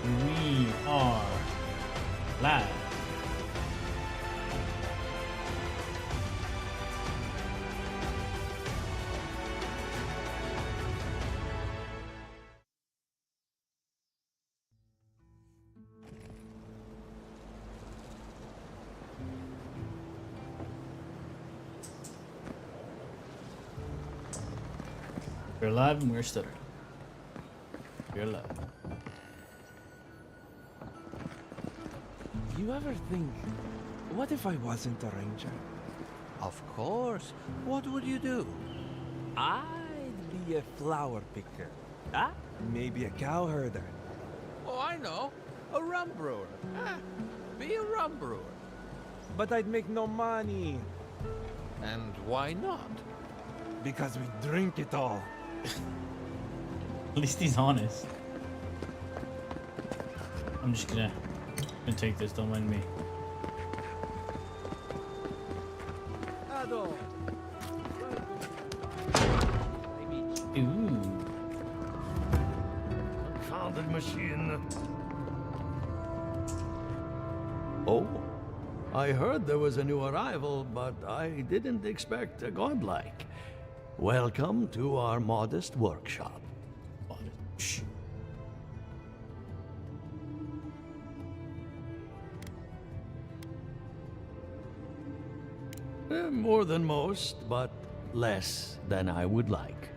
We are live. We're live and we're stuttering. We're live. You ever think, what if I wasn't a ranger? Of course. What would you do? I'd be a flower picker. Ah, maybe a cow herder. Oh, I know. A rum brewer. Be a rum brewer. But I'd make no money, And why not? because we drink it all. At least he's honest. I'm just gonna take this, don't mind me. Ooh. Confounded machine. Oh, I heard there was a new arrival, but I didn't expect a godlike. Welcome to our modest workshop. Shh. More than most, but less than I would like.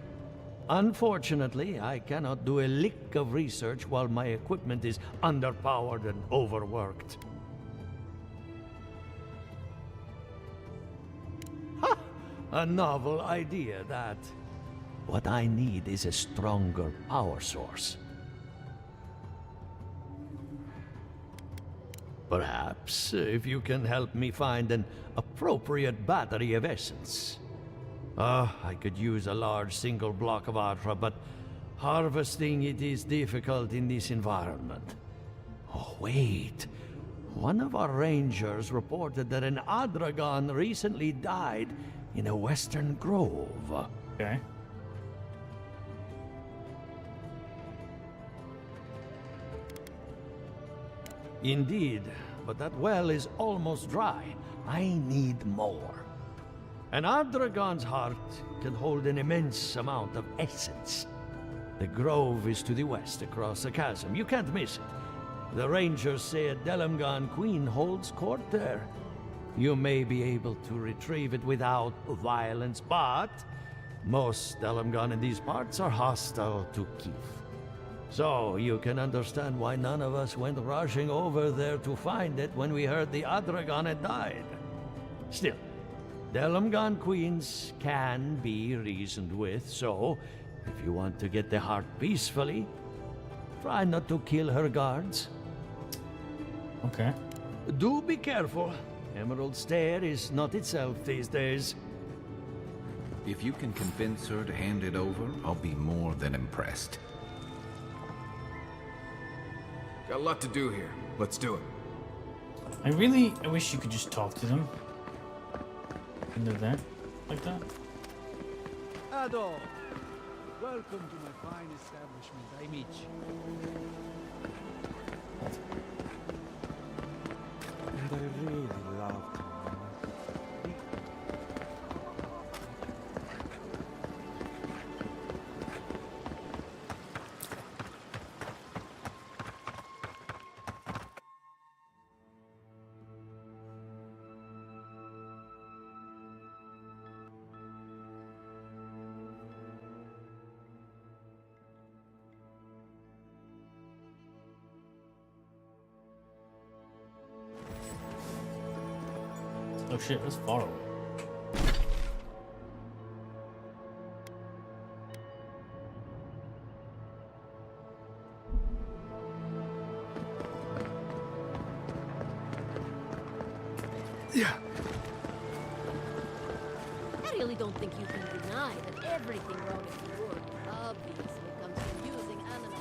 Unfortunately, I cannot do a lick of research while my equipment is underpowered and overworked. Ha! A novel idea, that. What I need is a stronger power source. Perhaps, if you can help me find an appropriate battery of essence. I could use a large single block of Ultra, but harvesting it is difficult in this environment. Oh, wait. One of our rangers reported that an Adragon recently died in a western grove. Okay. Indeed, but that well is almost dry. I need more. An Adragon's heart can hold an immense amount of essence. The grove is to the west, across the chasm. You can't miss it. The rangers say a Delamgan queen holds court there. You may be able to retrieve it without violence, but most Delamgan in these parts are hostile to Keith. So, you can understand why none of us went rushing over there to find it when we heard the Adragon had died. Still, Delamgan queens can be reasoned with, so if you want to get the heart peacefully, try not to kill her guards. Okay. Do be careful. Emerald Stair is not itself these days. If you can convince her to hand it over, I'll be more than impressed. Got a lot to do here. Let's do it. I wish you could just talk to them. And they're there. Like that. Ado, welcome to my fine establishment. I meet you. And I really love to. Oh shit, that's far away. Yeah. I really don't think you can deny that everything wrong at the world obviously comes from using animals.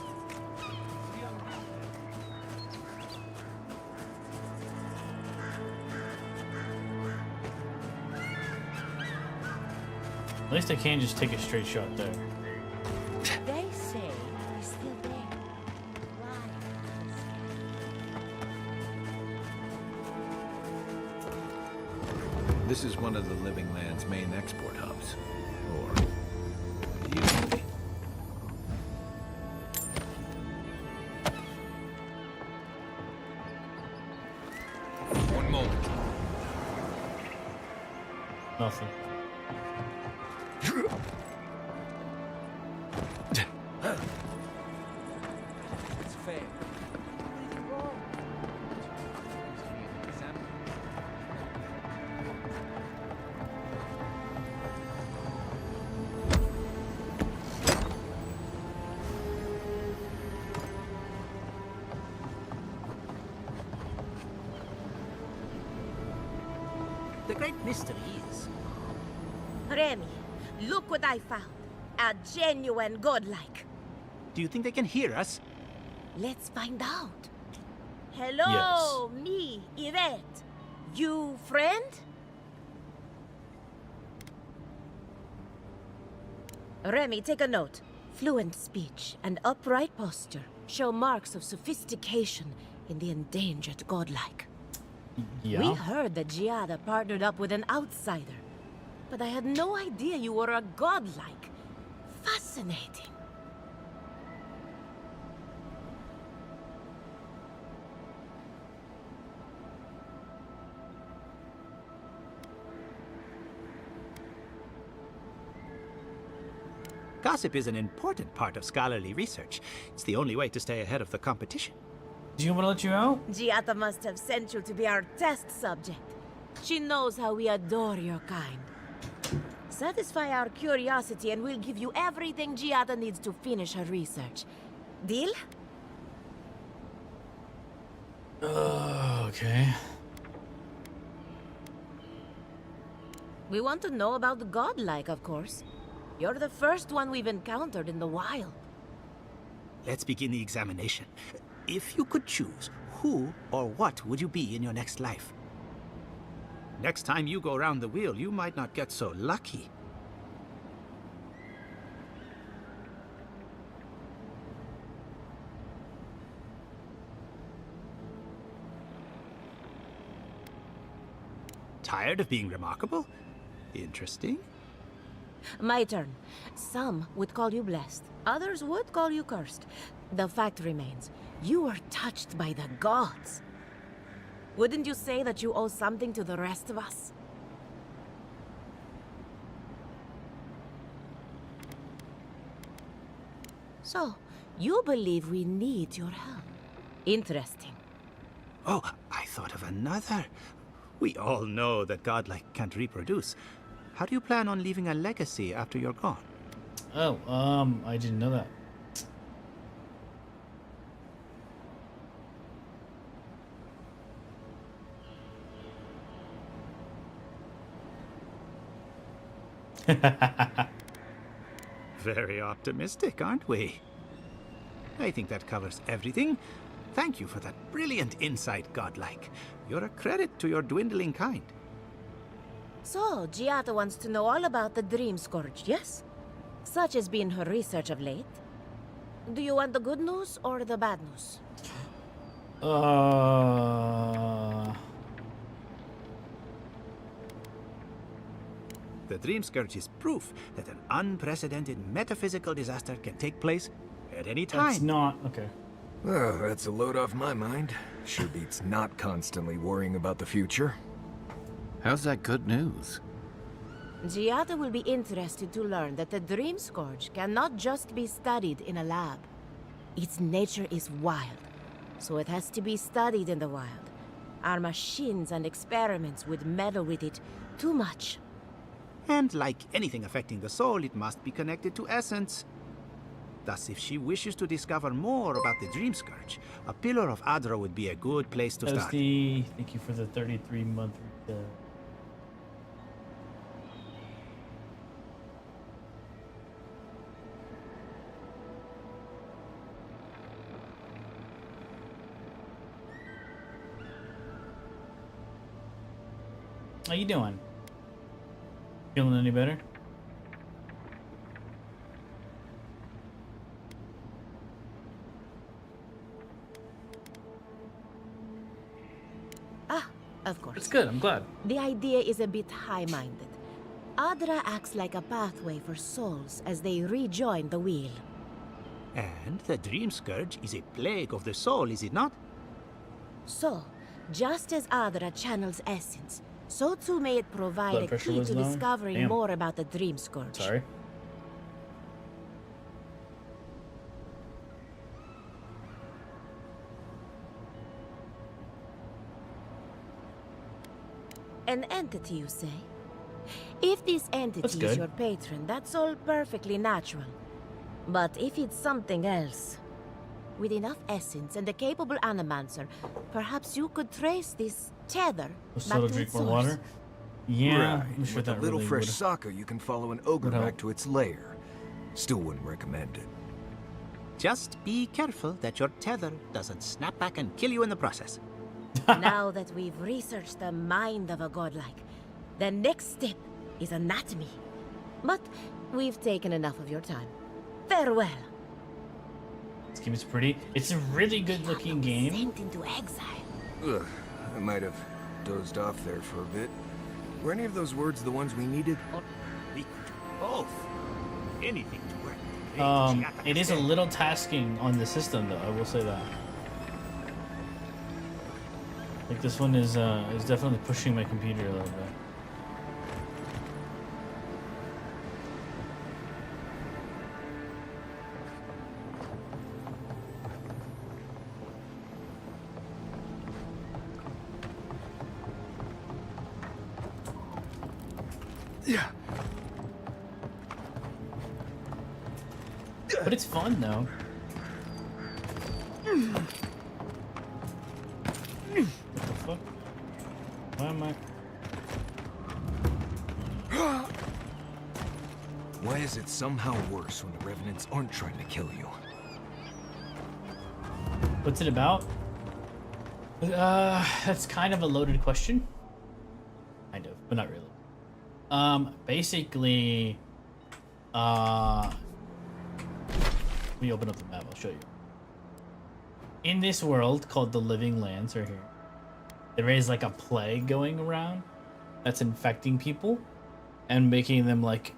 At least I can't just take a straight shot there. They say he's still there. Lying. This is one of the Living Land's main export hubs. Or used to be. One moment. Nothing. It's fair. The great mystery is, Remy, look what I found. A genuine godlike. do you think they can hear us? Let's find out. Hello, me, Yvette. You friend? Remy, take a note. Fluent speech and upright posture show marks of sophistication in the endangered godlike. Yeah. We heard that Giada partnered up with an outsider, but I had no idea you were a godlike. Fascinating. Gossip is an important part of scholarly research. It's the only way to stay ahead of the competition. Do you want to let you out? Giada must have sent you to be our test subject. She knows how we adore your kind. Satisfy our curiosity and we'll give you everything Giada needs to finish her research. Deal? Okay. We want to know about the godlike, of course. You're the first one we've encountered in the wild. Let's begin the examination. If you could choose, who or what would you be in your next life? Next time you go round the wheel, you might not get so lucky. Tired of being remarkable? Interesting. My turn. Some would call you blessed. Others would call you cursed. The fact remains, you were touched by the gods. Wouldn't you say that you owe something to the rest of us? So, you believe we need your help. Interesting. Oh, I thought of another. We all know that godlike can't reproduce. How do you plan on leaving a legacy after you're gone? Oh, I didn't know that. Very optimistic, aren't we? I think that covers everything. Thank you for that brilliant insight, godlike. You're a credit to your dwindling kind. So, Giada wants to know all about the Dream Scourge, yes? Such has been her research of late. Do you want the good news or the bad news? The Dream Scourge is proof that an unprecedented metaphysical disaster can take place at any time. That's not okay. Oh, that's a load off my mind. Sure beats not constantly worrying about the future. How's that good news? Giada will be interested to learn that the Dream Scourge cannot just be studied in a lab. Its nature is wild, so it has to be studied in the wild. Our machines and experiments would meddle with it too much. And like anything affecting the soul, it must be connected to essence. Thus, if she wishes to discover more about the Dream Scourge, a Pillar of Adra would be a good place to That was start. thank you for the 33-month. How you doing? Feeling any better? Of course. It's good. I'm glad. The idea is a bit high-minded. Adra acts like a pathway for souls as they rejoin the wheel. And the Dream Scourge is a plague of the soul, is it not? So, just as Adra channels essence, so too may it provide Blood a pressure key was to low? discovering Damn. more about the Dream Scourge. Sorry. An entity, you say? If this That's entity good. is your patron, that's all perfectly natural. But if it's something else, with enough essence and a capable animancer, perhaps you could trace this tether So back to to drink its more source. water. Yeah, Right. I'm sure With that a little really fresh would. sake, you can follow an ogre would help. back to its lair. Still wouldn't recommend it. Just be careful that your tether doesn't snap back and kill you in the process. Now that we've researched the mind of a godlike, the next step is anatomy. But we've taken enough of your time. Farewell. This game is pretty. It's a really good-looking game. Sent into exile. Ugh, I might have dozed off there for a bit. Were any of those words the ones we needed? We could do both. Anything to work. with the great It is a Giata little tasking on the system, though. I will say that. Like this one is definitely pushing my computer a little bit. Yeah. But it's fun though. What the fuck? Why am I? Why is it somehow worse when the Revenants aren't trying to kill you? What's it about? That's kind of a loaded question. Kind of, but not really. Basically, let me open up the map. I'll show you. In this world called the Living Lands, right here, there is like a plague going around that's infecting people and making them like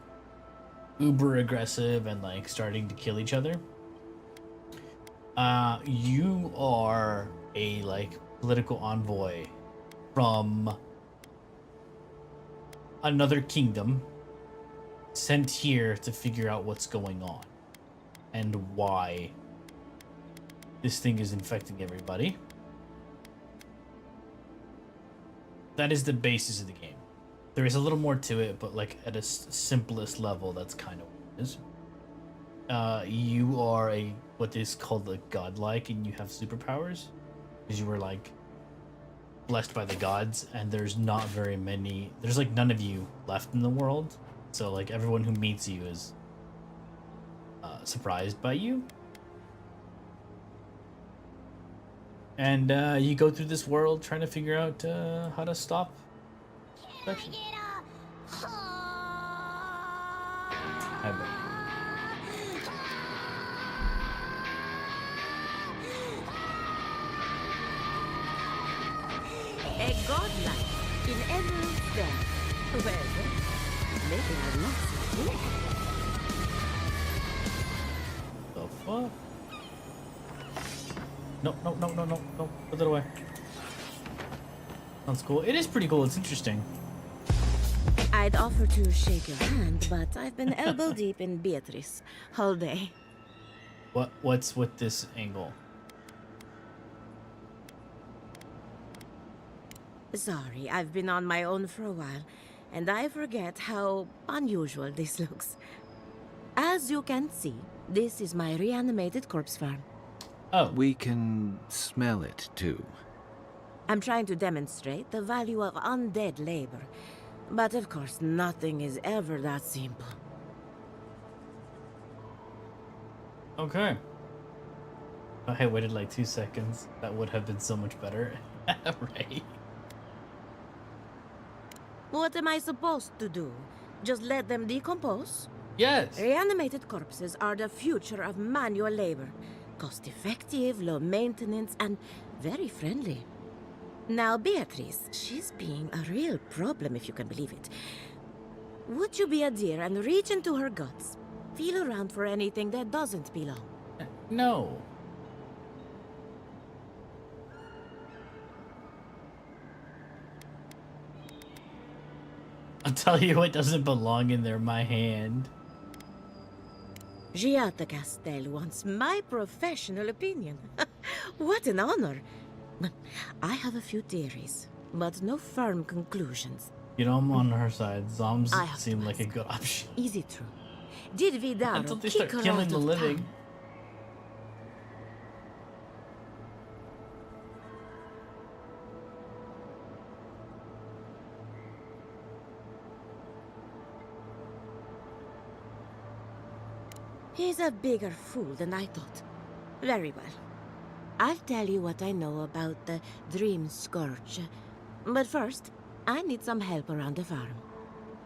uber aggressive and like starting to kill each other. You are a like political envoy from another kingdom sent here to figure out what's going on and why this thing is infecting everybody. That is the basis of the game. There is a little more to it, but like at a simplest level, that's kind of what it is. You are what is called a godlike, and you have superpowers because you were like blessed by the gods, and there's not very many. There's like none of you left in the world, so like everyone who meets you is surprised by you. And you go through this world trying to figure out how to stop infection. I bet. A godlike in Emerald's den. Well, maybe I'd not see you. The fuck? No, no, no, no, no, no. Put that away. Sounds cool. It is pretty cool. It's interesting. I'd offer to shake your hand, but I've been elbow deep in Beatrice all day. What's with this angle? Sorry, I've been on my own for a while, and I forget how unusual this looks. As you can see, this is my reanimated corpse farm. Oh, We can smell it, too. I'm trying to demonstrate the value of undead labor. But of course, nothing is ever that simple. okay. If I waited like 2 seconds, that would have been so much better. Right? What am I supposed to do? Just let them decompose? Yes. Reanimated corpses are the future of manual labor. Cost-effective, low maintenance, and very friendly. Now, Beatrice, she's being a real problem if you can believe it. Would you be a dear and reach into her guts? Feel around for anything that doesn't belong. No. I'll tell you what doesn't belong in there, my hand. Giata Castel wants my professional opinion. What an honor. I have a few theories, but no firm conclusions. You know, I'm on her side. Zombs I have seem to like a ask. good option. Is it true? Did Vidaro Until they kick start her killing out the of living. town? He's a bigger fool than I thought. Very well. I'll tell you what I know about the Dream Scourge. But first, I need some help around the farm.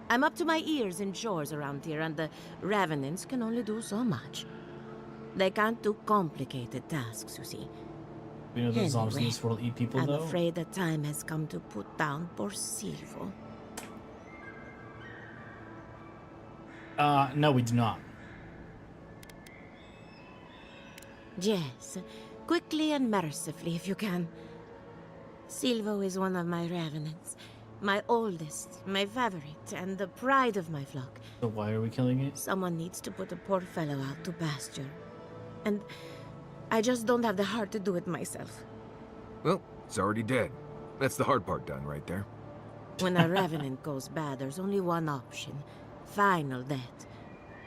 I'm up to my ears in chores around here, and the Revenants can only do so much. They can't do complicated tasks, you see. You know the zombies in Anyway, this world eat people, I'm though? afraid the time has come to put down poor Silvo. No, we do not. Yes, quickly and mercifully if you can. Silvo is one of my revenants. My oldest, my favorite, and the pride of my flock. So why are we killing it? Someone needs to put a poor fellow out to pasture. And I just don't have the heart to do it myself. Well, it's already dead. That's the hard part done right there. When a revenant goes bad, there's only one option. Final death.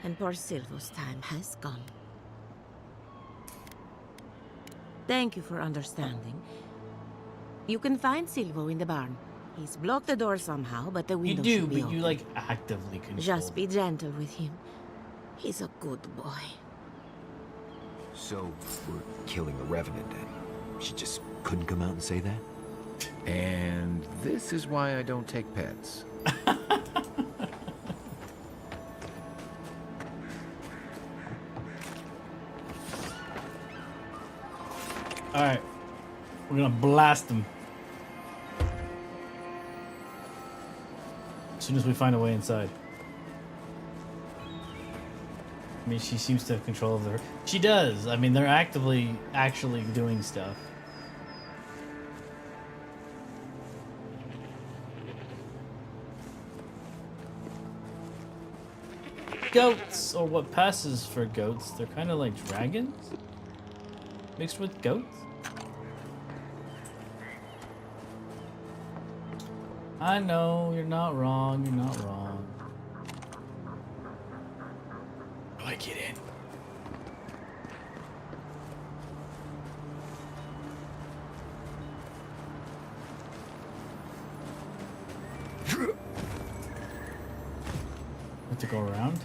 And poor Silvo's time has gone. Thank you for understanding. You can find Silvo in the barn. He's blocked the door somehow, but the You window do, should be but open. you like actively control. Just be gentle with him. He's a good boy. So, we're killing a revenant then. She just couldn't come out and say that? And this is why I don't take pets. Alright. We're gonna blast them. As soon as we find a way inside. I mean, she seems to have control of her. She does. I mean, they're actually doing stuff. Goats, or what passes for goats, they're kind of like dragons mixed with goats. I know, you're not wrong, you're not wrong. How do I get in? Have to go around?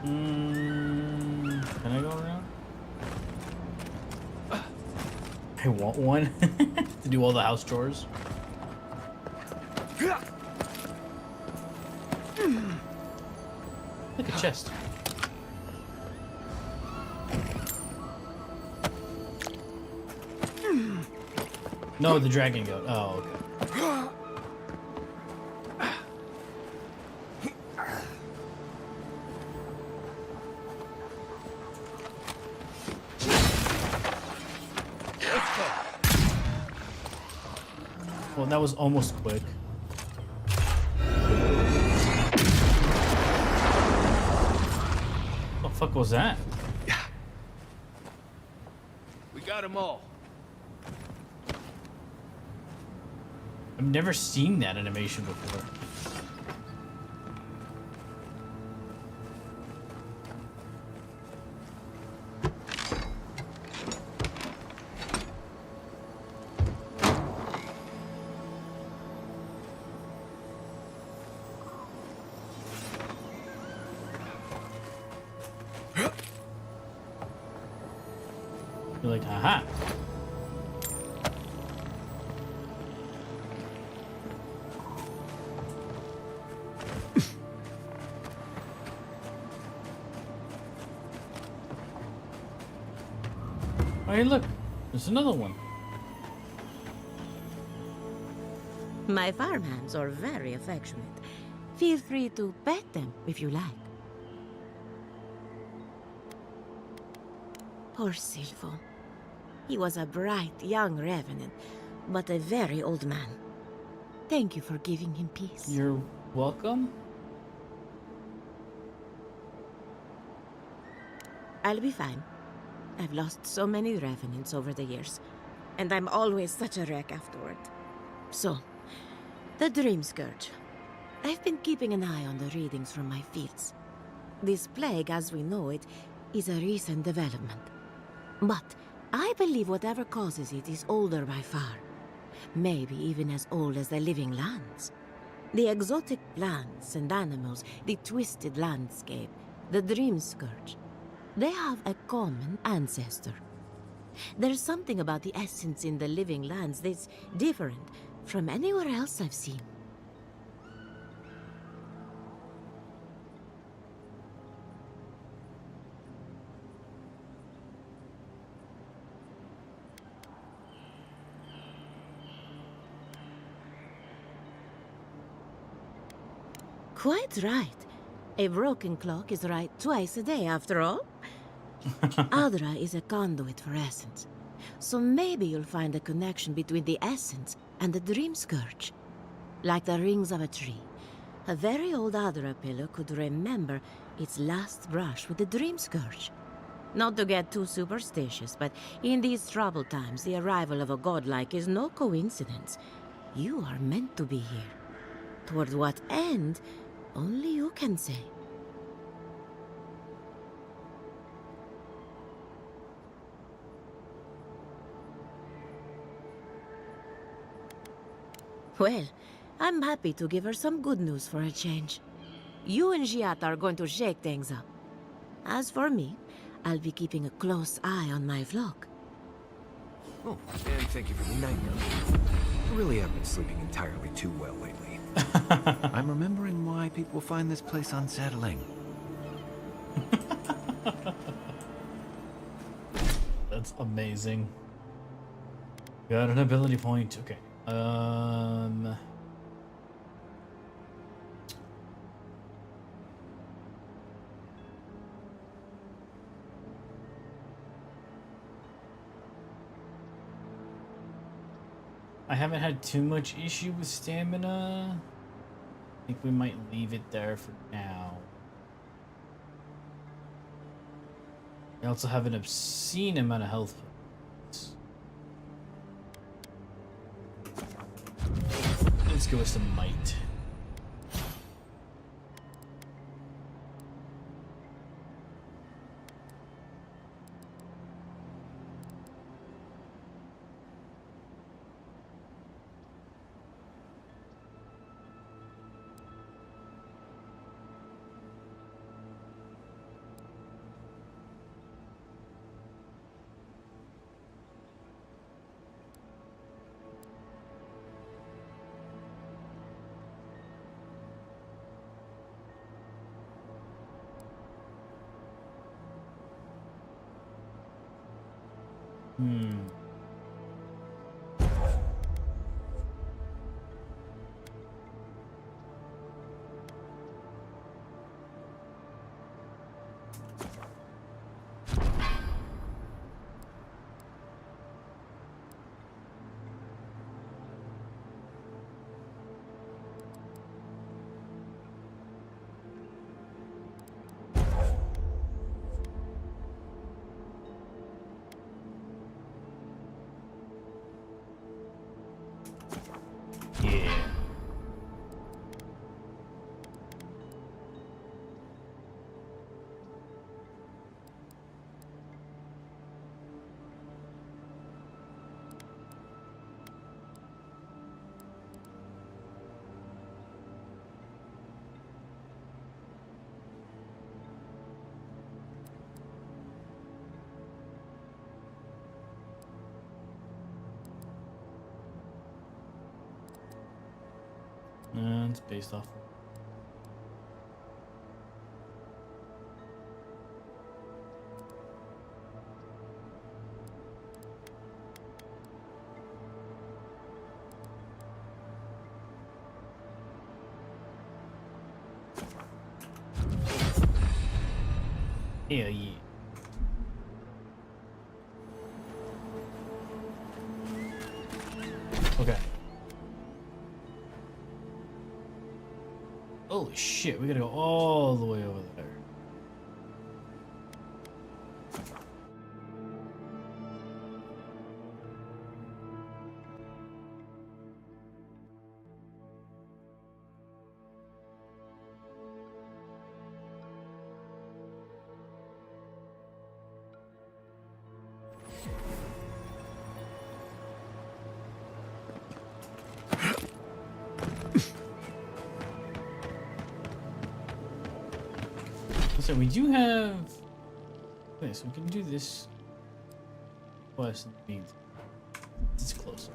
Can I go around? I want one to do all the house chores. Like a chest. No, the dragon goat. Oh, okay. Well, that was almost quick. What the fuck was that? We got them all. I've never seen that animation before. You're like, aha. Oh, hey, look. There's another one. My farmhands are very affectionate. Feel free to pet them if you like. Poor Silvo. He was a bright young revenant, but a very old man. Thank you for giving him peace. You're welcome. I'll be fine. I've lost so many revenants over the years, and I'm always such a wreck afterward. So, the Dream Scourge. I've been keeping an eye on the readings from my fields. This plague, as we know it, is a recent development. But I believe whatever causes it is older by far. Maybe even as old as the living lands. The exotic plants and animals, the twisted landscape, the Dream Scourge. They have a common ancestor. There's something about the essence in the living lands that's different from anywhere else I've seen. Quite right. A broken clock is right twice a day, after all. Adra is a conduit for essence. So maybe you'll find a connection between the essence and the Dream Scourge. Like the rings of a tree. A very old Adra pillar could remember its last brush with the Dream Scourge. Not to get too superstitious, but in these troubled times, the arrival of a godlike is no coincidence. You are meant to be here. Toward what end, only you can say. Well, I'm happy to give her some good news for a change. You and Giat are going to shake things up. As for me, I'll be keeping a close eye on my flock. Oh, and thank you for the night note. I really have been sleeping entirely too well lately. I'm remembering why people find this place unsettling. That's amazing. Got an ability point. Okay. I haven't had too much issue with stamina. I think we might leave it there for now. I also have an obscene amount of health. Let's go with some might. Yeah. And it's based off. Hell yeah. Okay. Holy shit, we gotta go all the way over there. So we do have. Okay, so we can do this quest in the meantime. It's closer.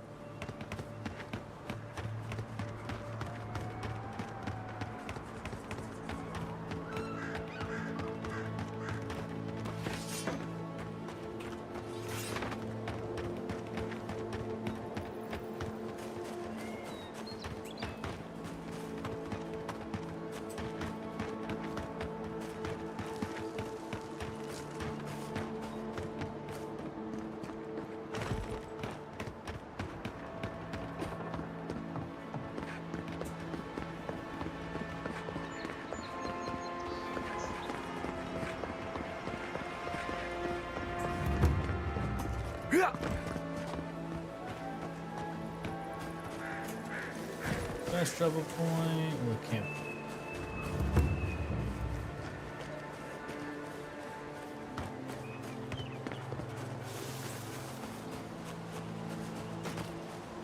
Fast travel point or camp.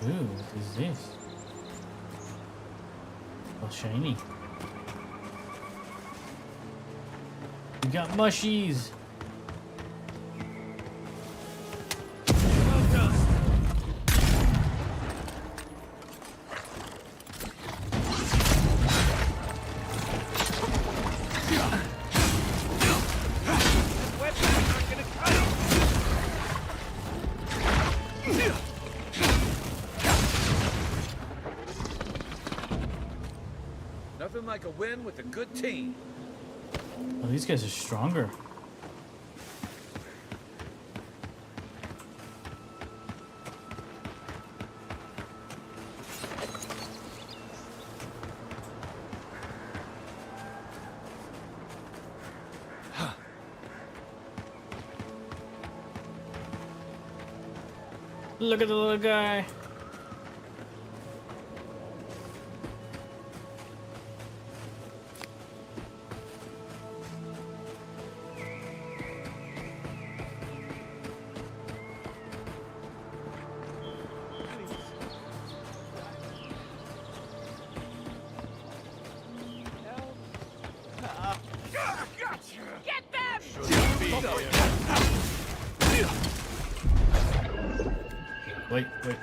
Ooh, what is this? Oh, shiny. We got mushies. Nothing like a win with a good team. Oh, these guys are stronger. Look at the little guy. Wait, wait.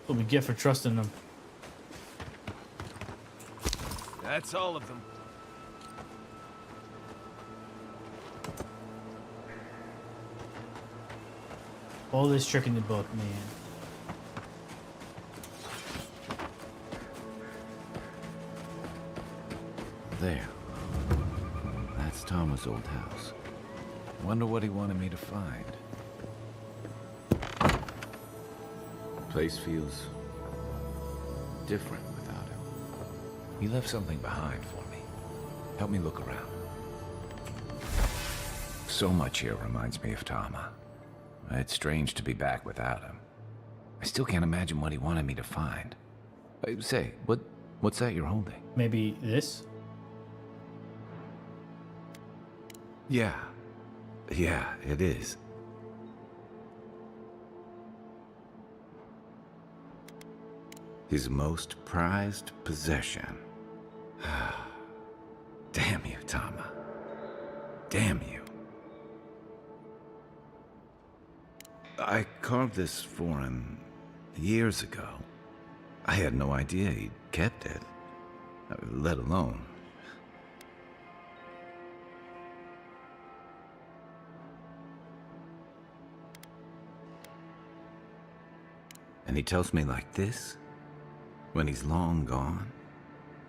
What we get for trusting them. That's all of them. All this trick in the book, man. There. That's Tama's old house. Wonder what he wanted me to find. Place feels different without him. He left something behind for me. Help me look around. So much here reminds me of Tama. It's strange to be back without him. I still can't imagine what he wanted me to find. Say, what's that you're holding? Maybe this? Yeah, it is. His most prized possession. Damn you, Tama. Damn you. I carved this for him years ago. I had no idea he'd kept it. let alone. And he tells me like this, when he's long gone,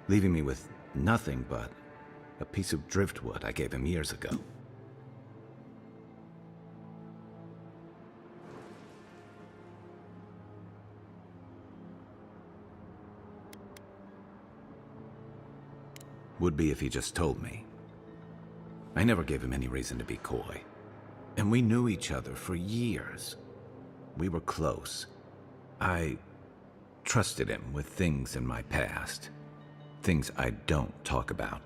leaving me with nothing but a piece of driftwood I gave him years ago. Would be if he just told me. I never gave him any reason to be coy. And we knew each other for years. We were close. I trusted him with things in my past. Things I don't talk about.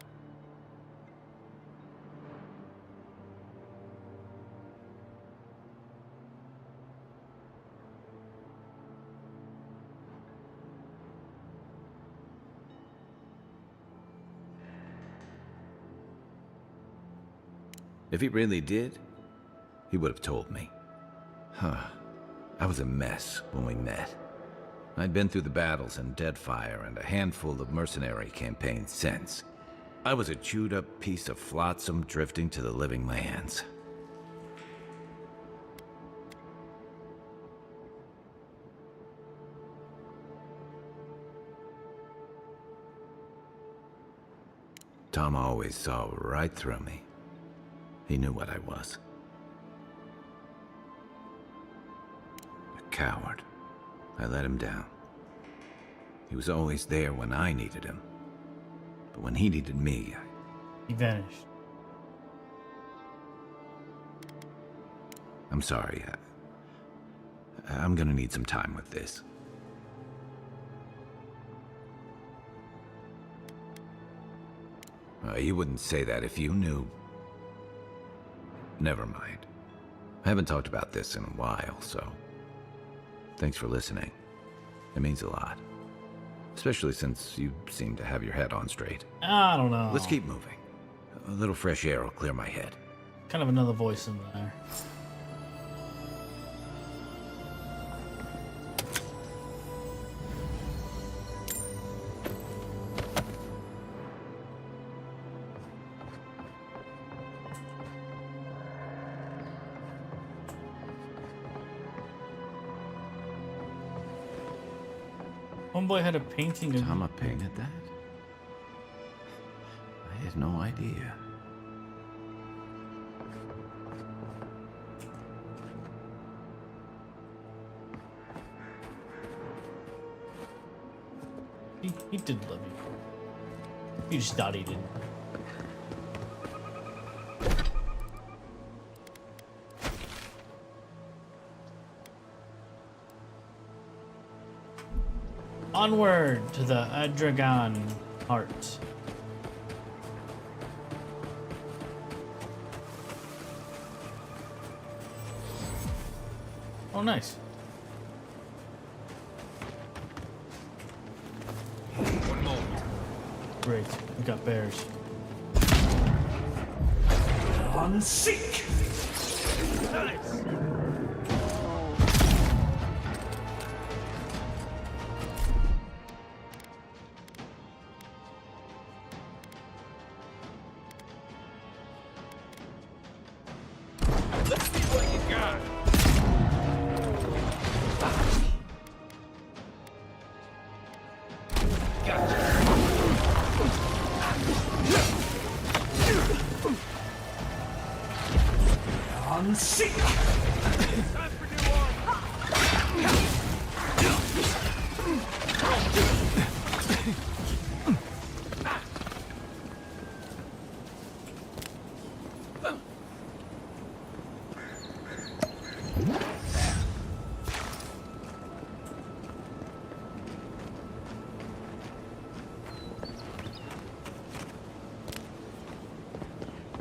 If he really did, he would have told me. I was a mess when we met. I'd been through the battles in Deadfire and a handful of mercenary campaigns since. I was a chewed-up piece of flotsam drifting to the living lands. Tom always saw right through me. He knew what I was. A coward. I let him down. He was always there when I needed him. But when he needed me, He vanished. I'm sorry. I'm gonna need some time with this. You wouldn't say that if you knew. Never mind. I haven't talked about this in a while, so thanks for listening. It means a lot. Especially since you seem to have your head on straight. I don't know. Let's keep moving. A little fresh air will clear my head. Kind of another voice in there. Homeboy had a painting of Tama painted that? I had no idea. He did love you. You just thought he didn't. Onward to the Adragon Heart. Oh, nice. One moment. Great. We got bears. Unseek! Nice. Let's see what you got. Unseek! Time for new armor.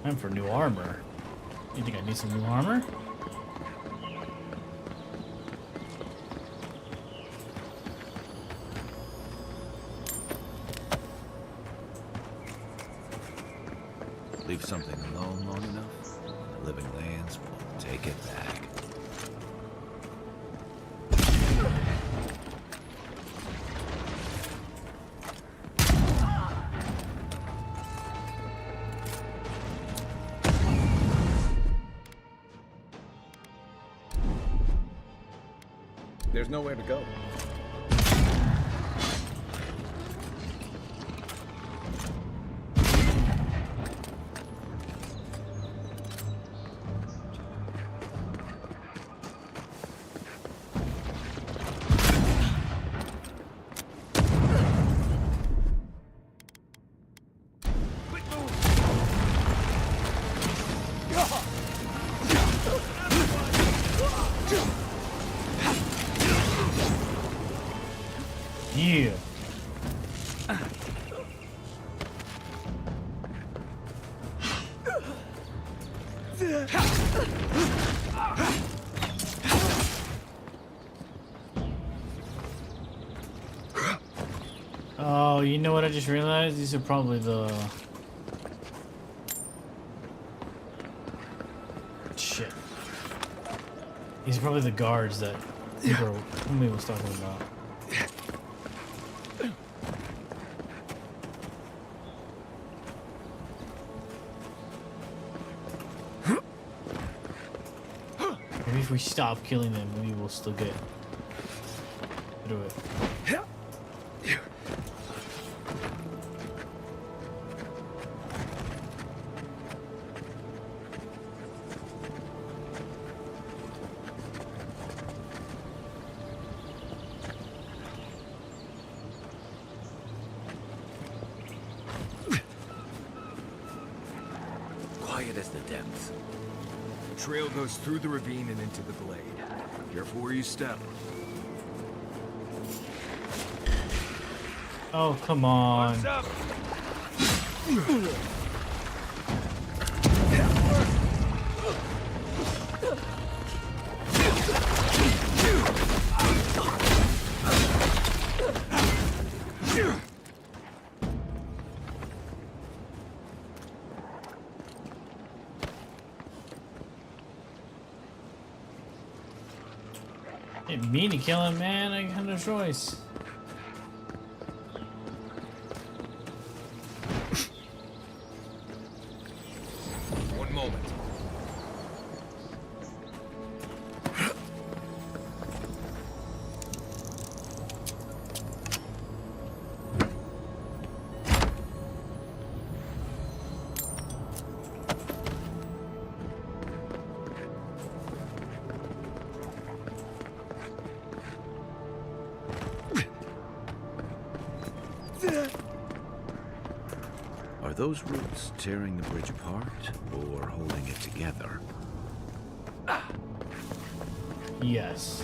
Time for new armor. You think I need some new armor? Leave something alone long enough, the living lands will take it back. There's nowhere to go. Yeah. Oh, you know what I just realized? These are probably the... Shit. These are probably the guards that somebody was talking about. Maybe if we stop killing them, we will still get through it. Quiet as the depths. The trail goes through the ravine and into the glade. Careful where you step. Oh, come on. What's up? Didn't mean to kill him, man. I had no choice. One moment. Are those roots tearing the bridge apart or holding it together? Yes.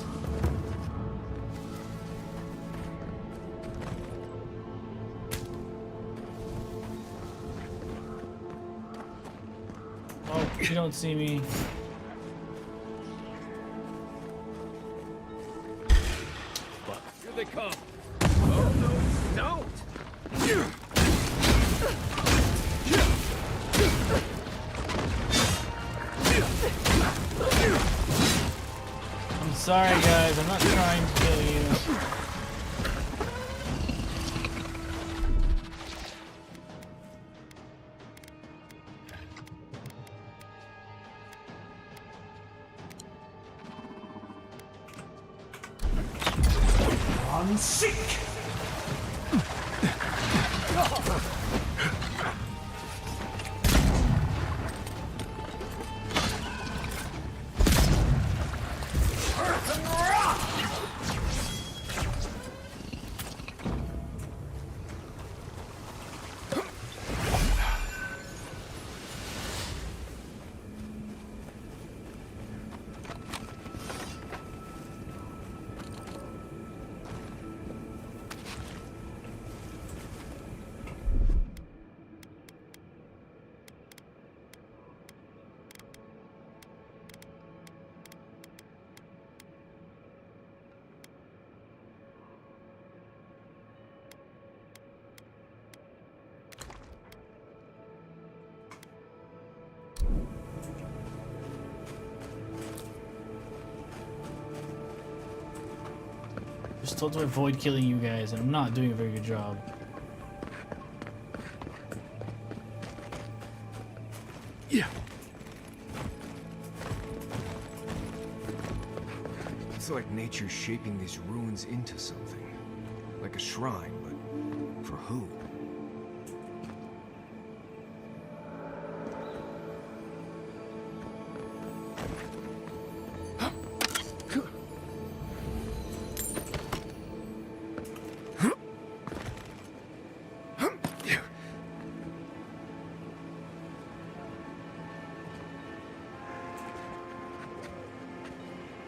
Oh, you don't see me. Here they come. Oh, no, don't! I'm sorry, guys. I'm not trying to kill you. I'm sick. Just told to avoid killing you guys, and I'm not doing a very good job. Yeah. It's like nature shaping these ruins into something. Like a shrine, but for who?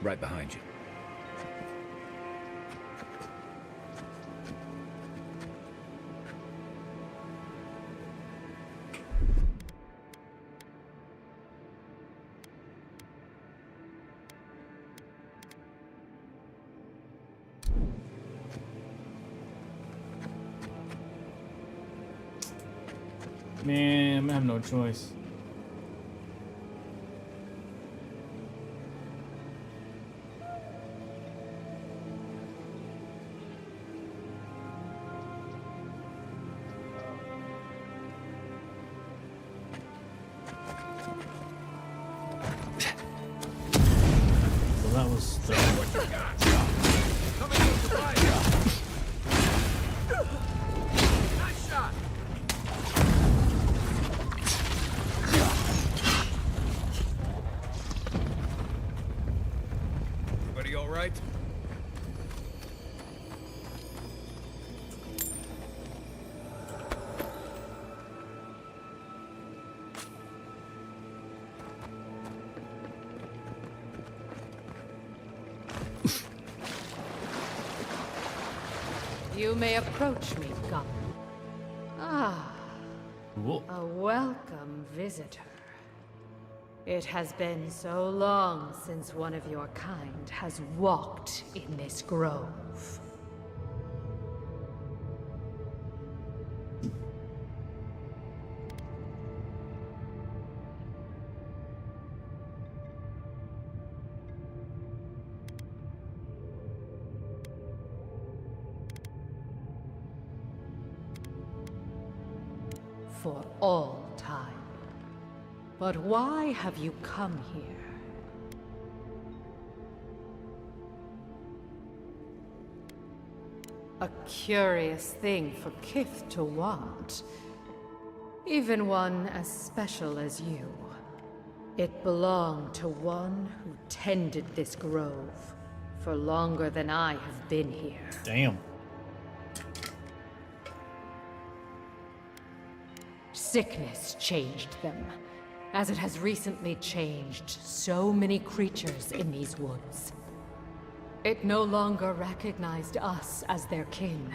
Right behind you. Man, I have no choice. Well, that was the... Nice shot. Everybody all right? You may approach me, Goblin. Ah, Cool. a welcome visitor. It has been so long since one of your kind has walked in this grove. For all time. But why have you come here? A curious thing for Kith to want. Even one as special as you. It belonged to one who tended this grove for longer than I have been here. Damn. Sickness changed them, as it has recently changed so many creatures in these woods. It no longer recognized us as their kin.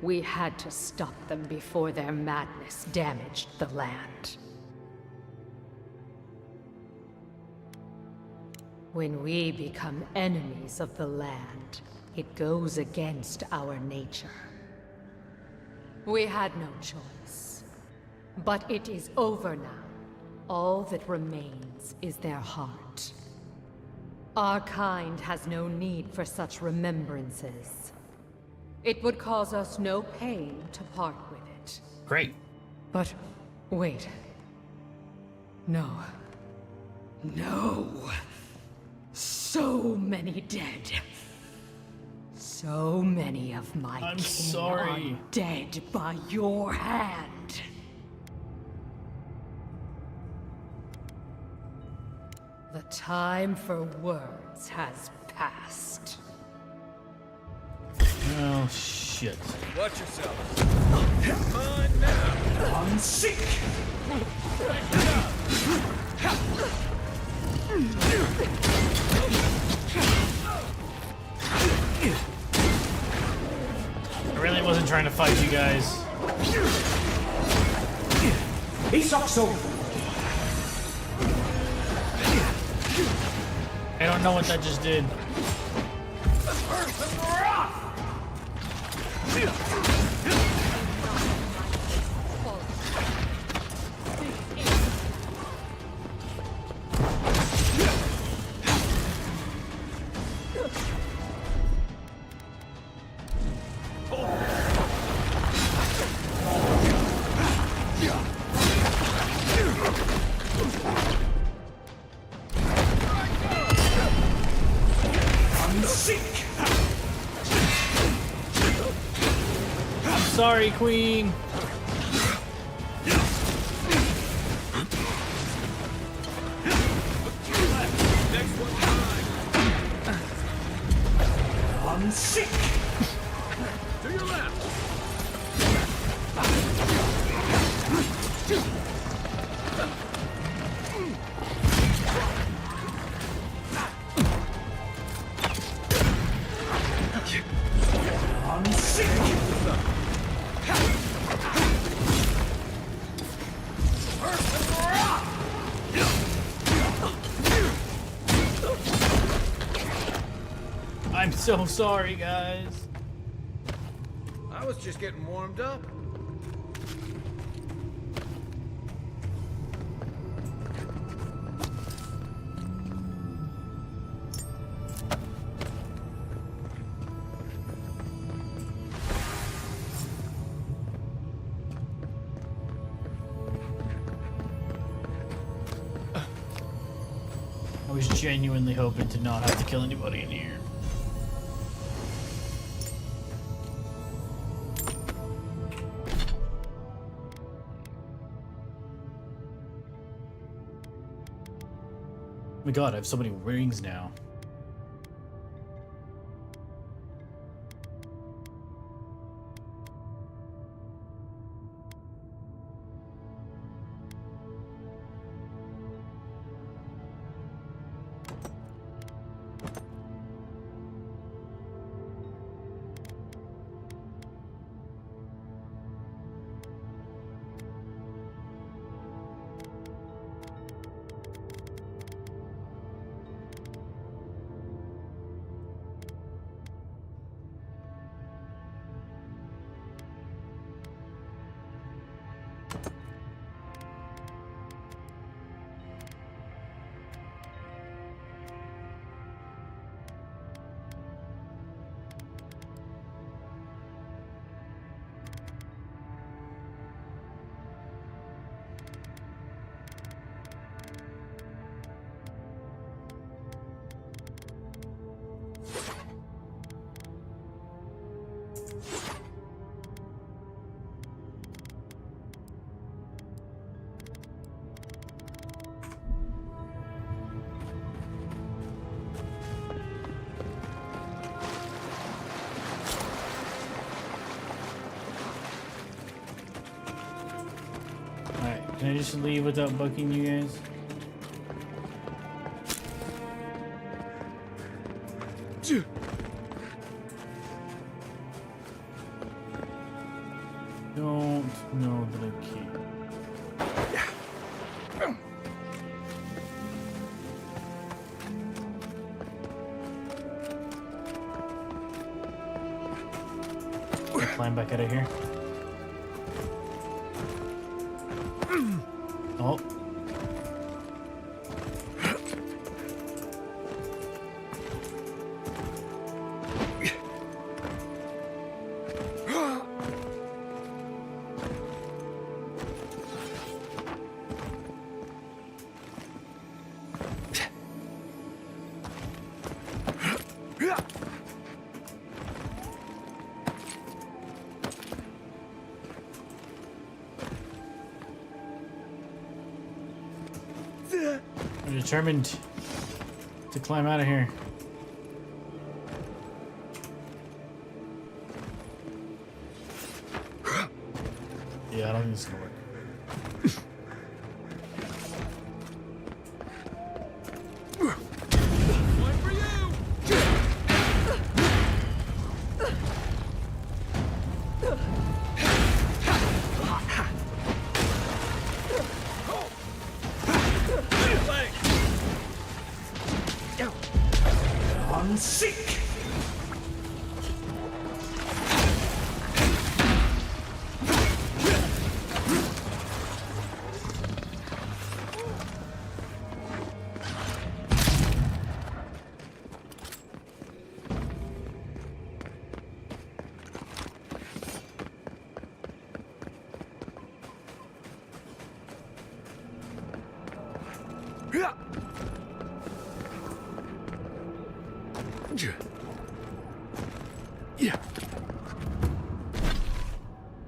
We had to stop them before their madness damaged the land. When we become enemies of the land, it goes against our nature. We had no choice. But it is over now. All that remains is their heart. Our kind has no need for such remembrances. It would cause us no pain to part with it. Great. But wait. No. No. So many dead. So many of my I'm kin sorry. are dead by your hand. The time for words has passed. Oh, shit. Watch yourself. Come on now. I'm sick! I really wasn't trying to fight you guys. I don't know what that just did. sorry, Queen. Next one time. I'm sick. To your left. I'm sick. I'm so sorry, guys. I was just getting warmed up. I was genuinely hoping to not have to kill anybody in here. Oh my god, I have so many rings now. Alright, can I just leave without bucking you guys? Don't know that I can. Can I climb back out of here? Oh. I'm determined to climb out of here. Yeah, I don't think this is gonna work. One for you. I'm sick.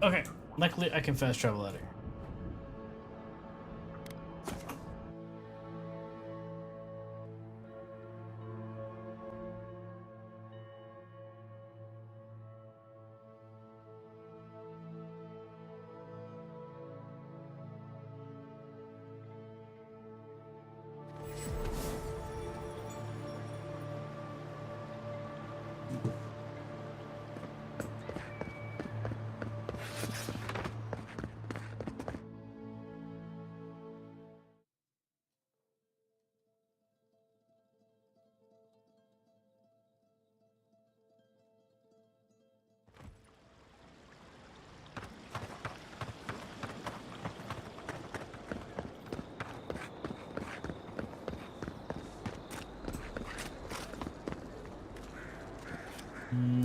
Okay, luckily I can fast travel out of here.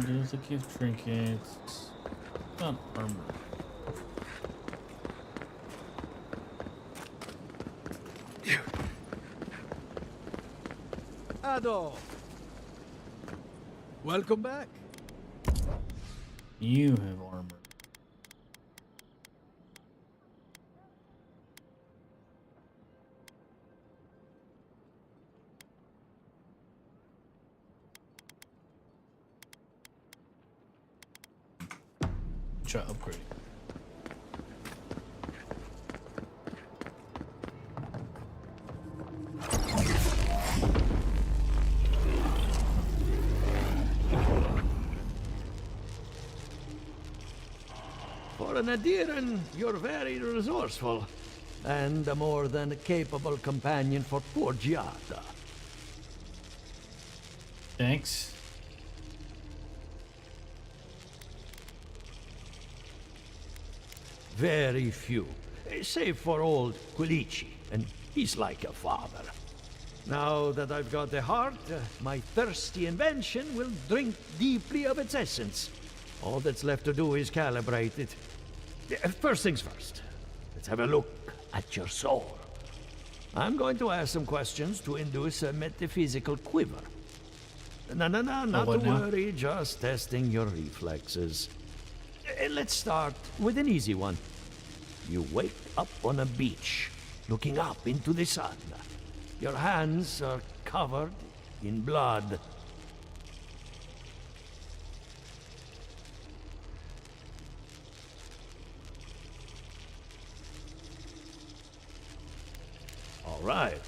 Just a gift trinkets. Not armor. Ado! Welcome back. You have armor. Try upgrading. For an Adiran, you're very resourceful, and a more than capable companion for poor Giada. Thanks. Very few, save for old Quilici, and he's like a father. Now that I've got the heart, my thirsty invention will drink deeply of its essence. All that's left to do is calibrate it. First things first, let's have a look at your soul. I'm going to ask some questions to induce a metaphysical quiver. No, not to worry, just testing your reflexes. Let's start with an easy one. You wake up on a beach, looking up into the sun. Your hands are covered in blood. All right.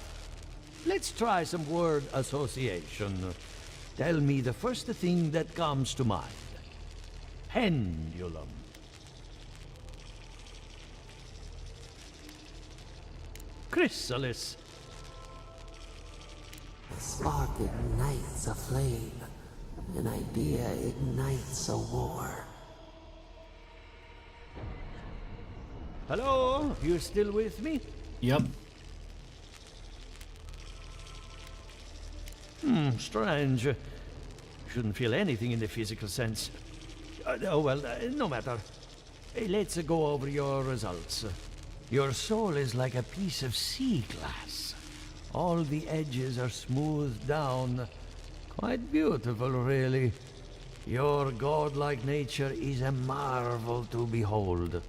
Let's try some word association. Tell me the first thing that comes to mind. Pendulum. Chrysalis. A spark ignites a flame. An idea ignites a war. Hello? You still with me? Yep. Strange. Shouldn't feel anything in the physical sense. No matter. Hey, let's go over your results. Your soul is like a piece of sea glass. All the edges are smoothed down. Quite beautiful, really. Your godlike nature is a marvel to behold.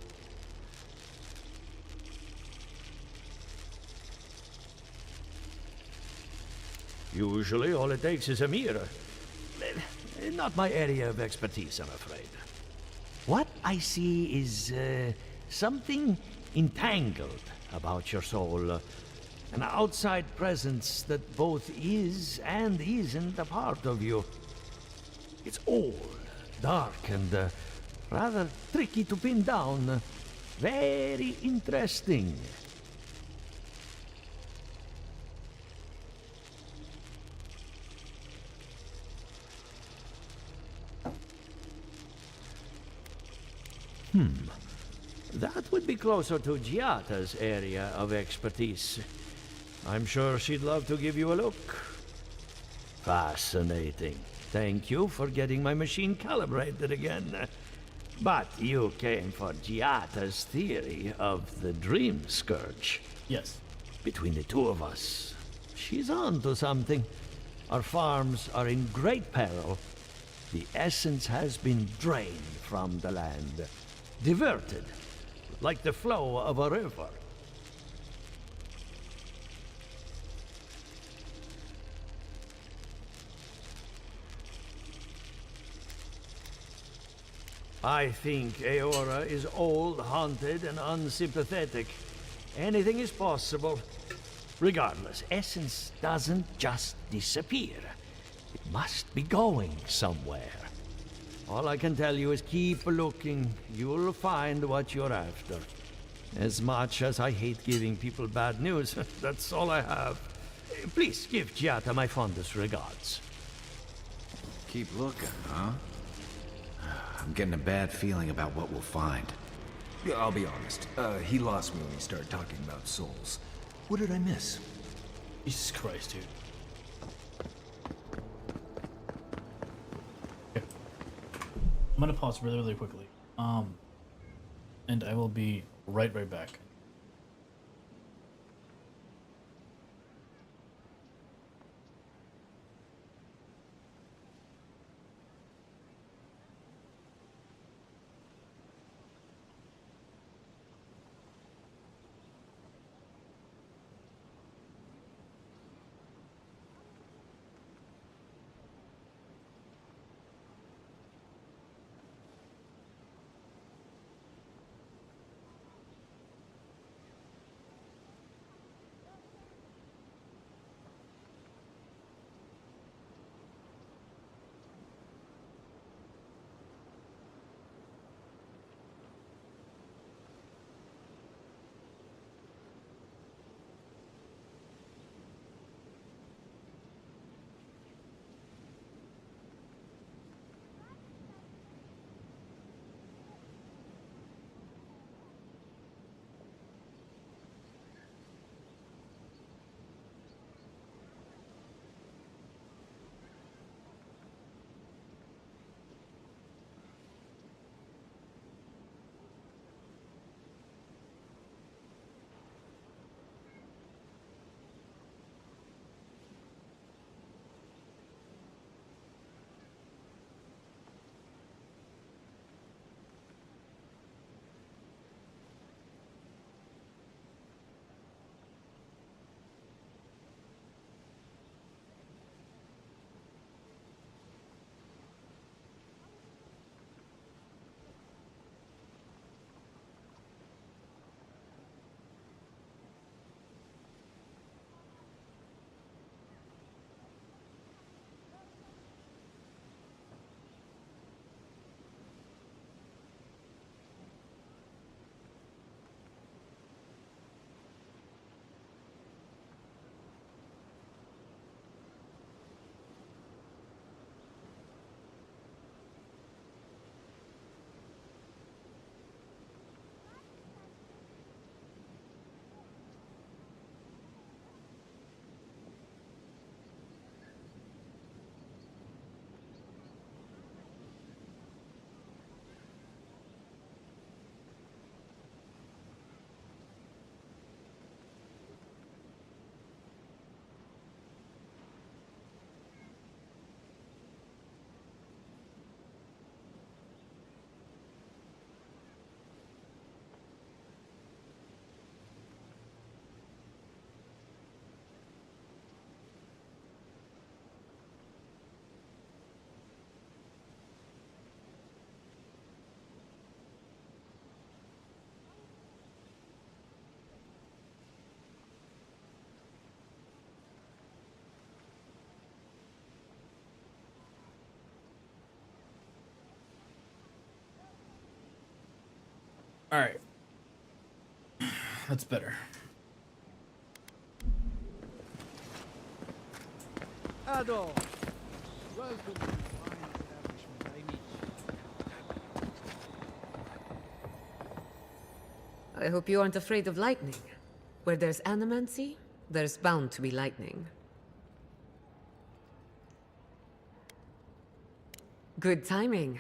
Usually, all it takes is a mirror. Not my area of expertise, I'm afraid. What I see is something entangled about your soul. An outside presence that both is and isn't a part of you. It's old, dark, and rather tricky to pin down. Very interesting. That would be closer to Giata's area of expertise. I'm sure she'd love to give you a look. Fascinating. Thank you for getting my machine calibrated again. But you came for Giata's theory of the Dream Scourge. Yes. Between the two of us, she's on to something. Our farms are in great peril. The essence has been drained from the land. diverted, like the flow of a river. I think Eora is old, haunted, and unsympathetic. Anything is possible. Regardless, essence doesn't just disappear. It must be going somewhere. All I can tell you is keep looking. You'll find what you're after. As much as I hate giving people bad news, that's all I have. Please give Giata my fondest regards. Keep looking, huh? I'm getting a bad feeling about what we'll find. Yeah, I'll be honest. He lost me when he started talking about souls. What did I miss? Jesus Christ, dude. Okay. I'm gonna pause really, really quickly. And I will be right back. All right. That's better. Adolf, welcome to the fine establishment I meet. I hope you aren't afraid of lightning. Where there's animancy, there's bound to be lightning. Good timing.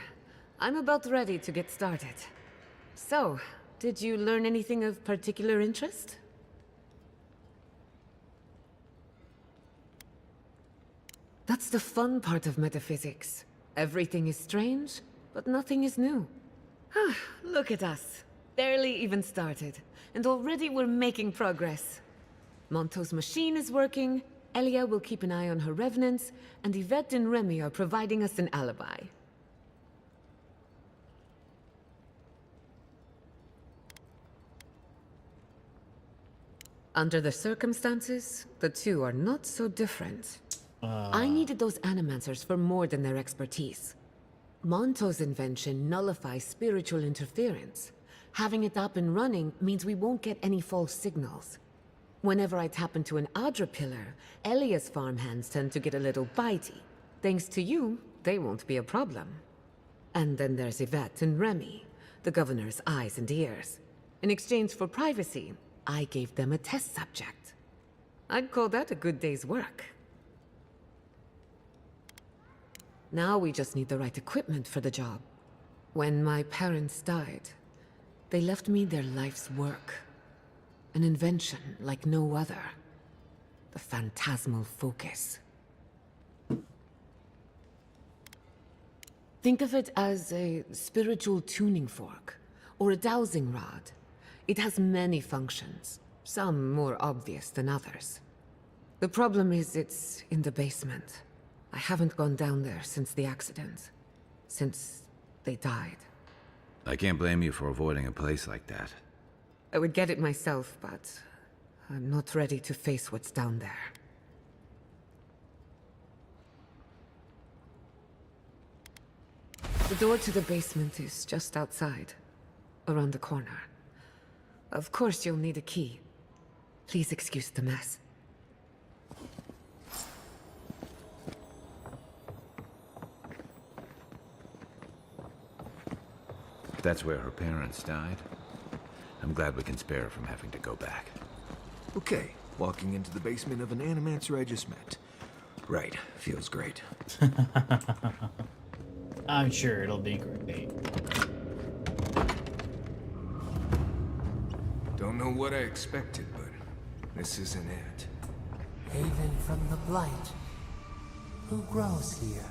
I'm about ready to get started. So, did you learn anything of particular interest? That's the fun part of metaphysics. Everything is strange, but nothing is new. Look at us. Barely even started, and already we're making progress. Monto's machine is working, Elia will keep an eye on her revenants, and Yvette and Remy are providing us an alibi. Under the circumstances, the two are not so different. I needed those animancers for more than their expertise. Monto's invention nullifies spiritual interference. Having it up and running means we won't get any false signals. Whenever I tap into an Adra pillar, Elia's farmhands tend to get a little bitey. Thanks to you, they won't be a problem. And then there's Yvette and Remy, the governor's eyes and ears. In exchange for privacy, I gave them a test subject. I'd call that a good day's work. Now we just need the right equipment for the job. When my parents died, they left me their life's work. An invention like no other. The phantasmal focus. Think of it as a spiritual tuning fork, or a dowsing rod. It has many functions, some more obvious than others. The problem is it's in the basement. I haven't gone down there since the accident. Since they died. I can't blame you for avoiding a place like that. I would get it myself, but I'm not ready to face what's down there. The door to the basement is just outside, around the corner. Of course you'll need a key. Please excuse the mess. That's where her parents died. I'm glad we can spare her from having to go back. Okay, walking into the basement of an animancer I just met. Right, feels great. I'm sure it'll be great. Don't know what I expected, but this isn't it. Haven from the blight. Who grows here?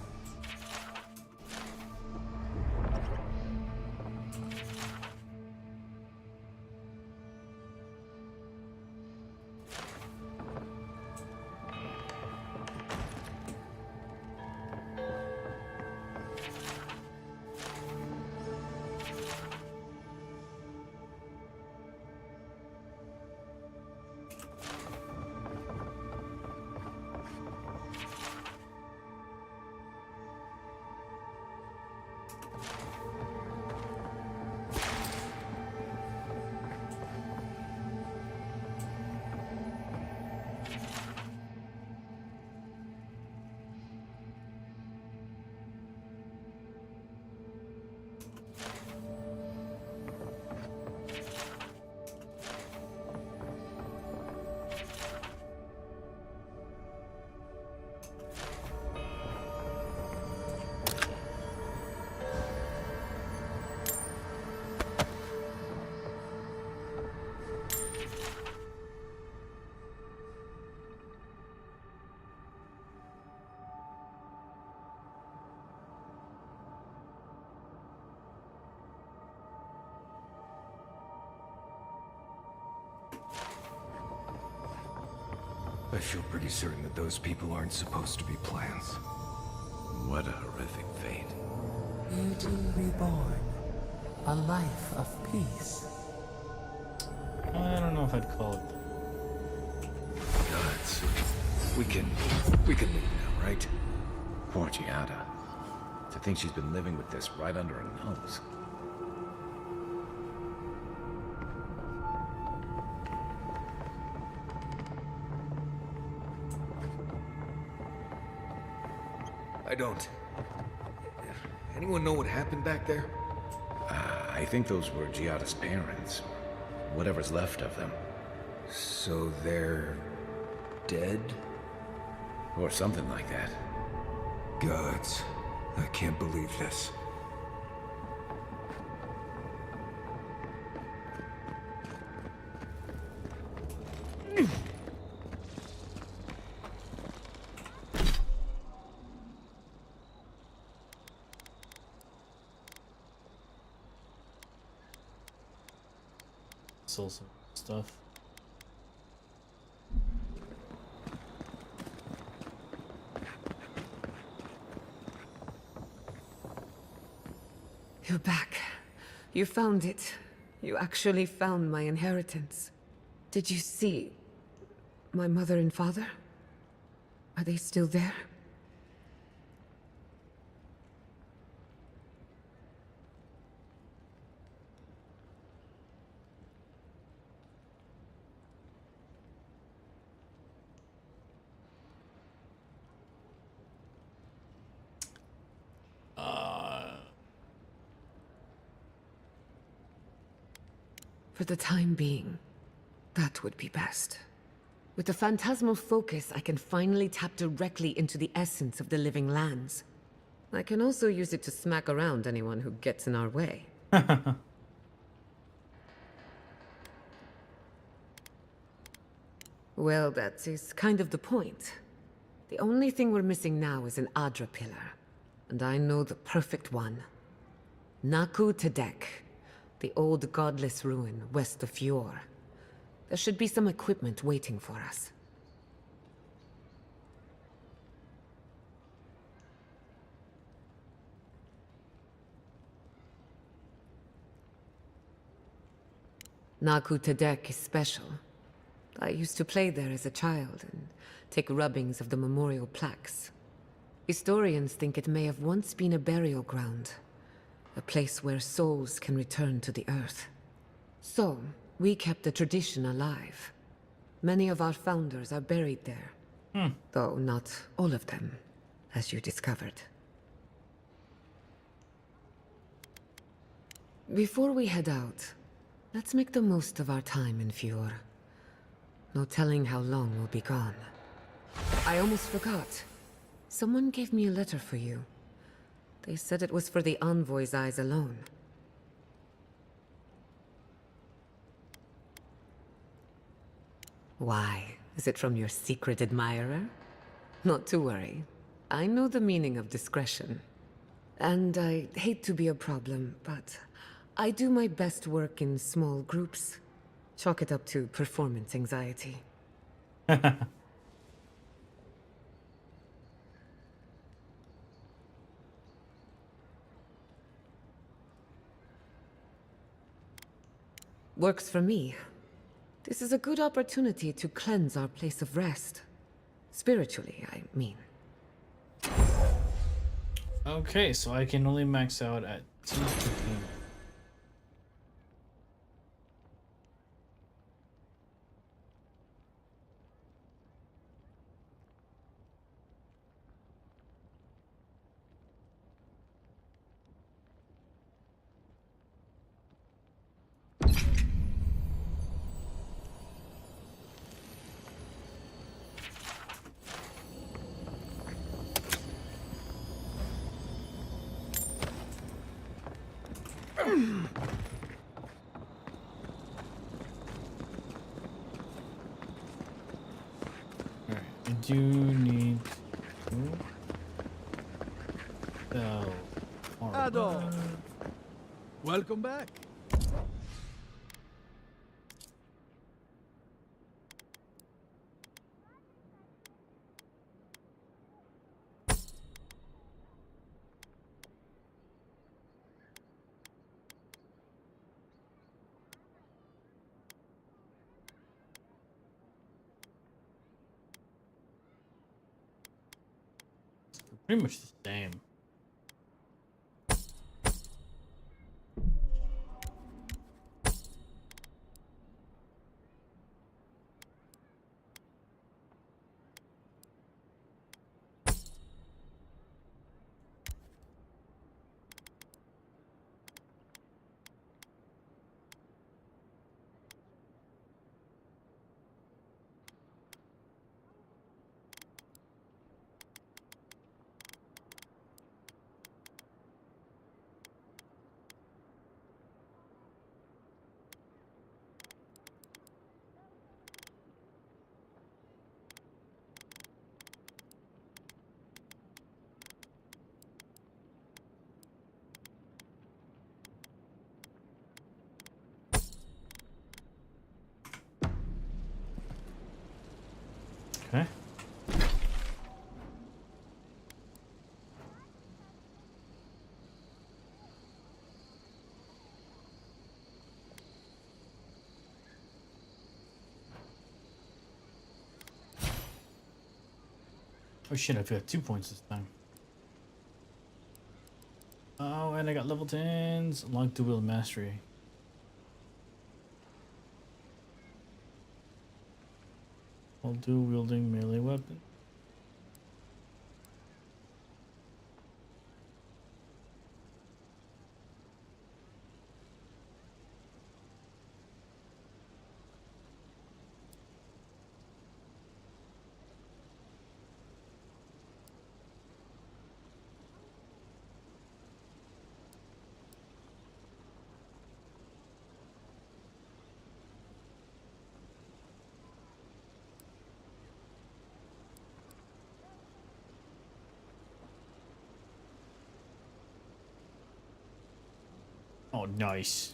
I feel pretty certain that those people aren't supposed to be plants. What a horrific fate. Beauty reborn. A life of peace. I don't know if I'd call it. Gods. We can leave now, right? Poor Giada. To think she's been living with this right under her nose. I don't. Anyone know what happened back there? I think those were Giada's parents. Or whatever's left of them. So they're dead? Or something like that. Gods, I can't believe this. cancel some stuff. You're back. You found it. You actually found my inheritance. Did you see my mother and father? Are they still there? For the time being, that would be best. With the phantasmal focus, I can finally tap directly into the essence of the living lands. I can also use it to smack around anyone who gets in our way. Well, that is kind of the point. The only thing we're missing now is an Adra pillar. And I know the perfect one. Naku Tedek, the old godless ruin west of Fjord. There should be some equipment waiting for us. Naku Tedek is special. I used to play there as a child and take rubbings of the memorial plaques. Historians think it may have once been a burial ground, a place where souls can return to the earth. So, we kept the tradition alive. Many of our founders are buried there. Though not all of them, as you discovered. Before we head out, let's make the most of our time in Fjord. No telling how long we'll be gone. I almost forgot. Someone gave me a letter for you. They said it was for the Envoy's eyes alone. Why? Is it from your secret admirer? Not to worry. I know the meaning of discretion. And I hate to be a problem, but I do my best work in small groups. Chalk it up to performance anxiety. Works for me. This is a good opportunity to cleanse our place of rest. Spiritually, I mean. Okay, so I can only max out at 215. I do need to sell Ado, welcome back. pretty much the same. Okay. Oh shit, I've got 2 points this time. Oh, and I got level 10s. Unlock dual mastery. While dual wielding melee weapon. Oh, nice.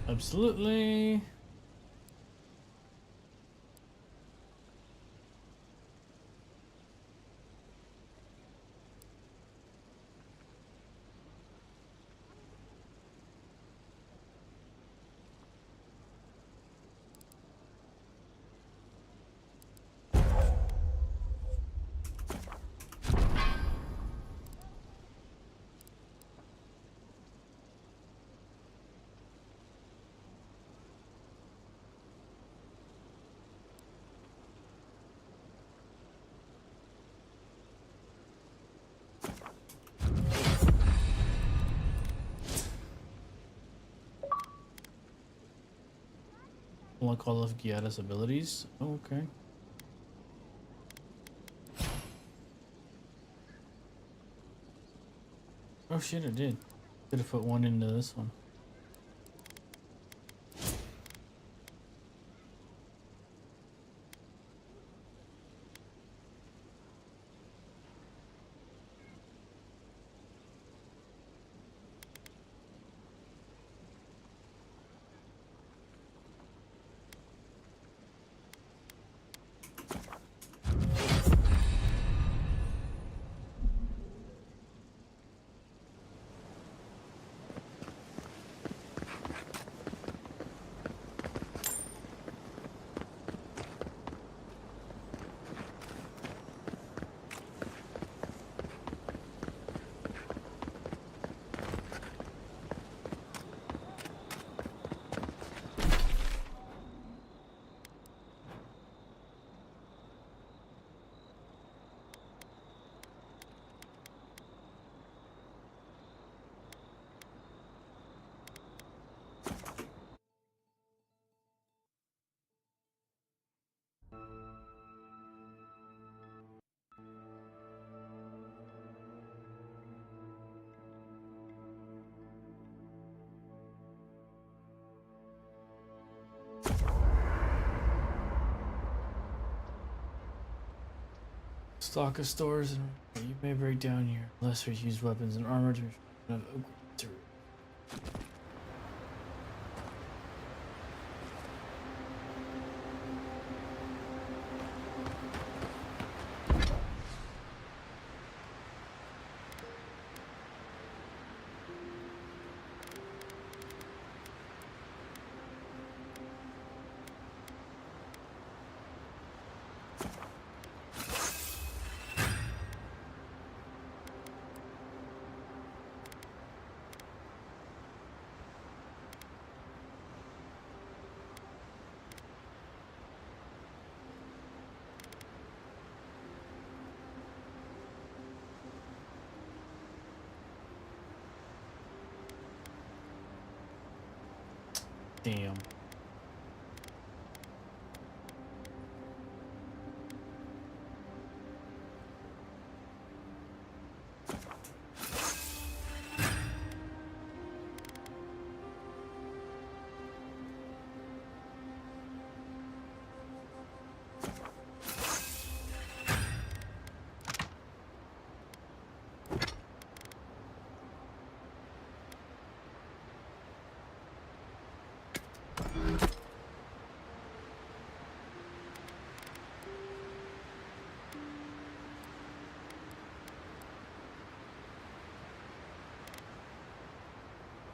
Absolutely. Unlock all of Giada's abilities. Oh, okay. Oh shit, I did. Could have put one into this one. Stock of stores and you may break down your lesser used weapons and armor to upgrade material. Damn.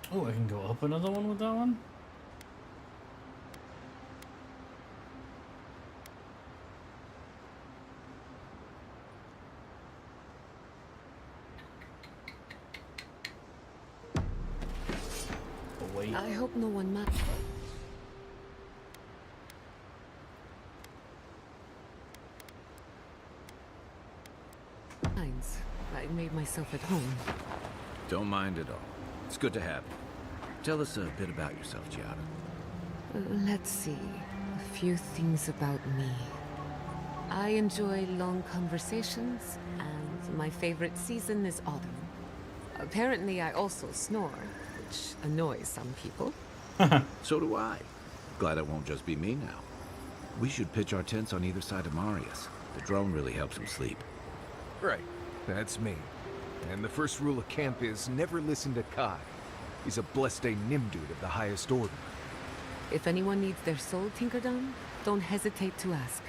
Oh, I can go up another one with that one? Oh, wait. I hope no one matched. I made myself at home. Don't mind at all. It's good to have you. Tell us a bit about yourself, Giada. Let's see. A few things about me. I enjoy long conversations, and my favorite season is autumn. Apparently, I also snore, which annoys some people. So do I. Glad it won't just be me now. We should pitch our tents on either side of Marius. The drone really helps him sleep. Right, that's me. And the first rule of camp is never listen to Kai. He's a blessed Nimdude of the highest order. If anyone needs their soul tinkered on, don't hesitate to ask.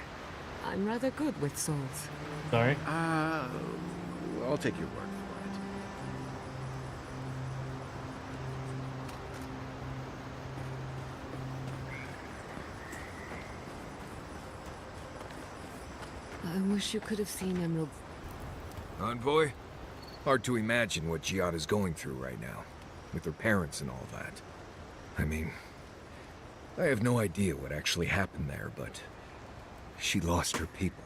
I'm rather good with souls. Sorry? I'll take your word for it. I wish you could have seen Emerald's... Envoy? Hard to imagine what Giada's going through right now, with her parents and all that. I mean, I have no idea what actually happened there, but she lost her people.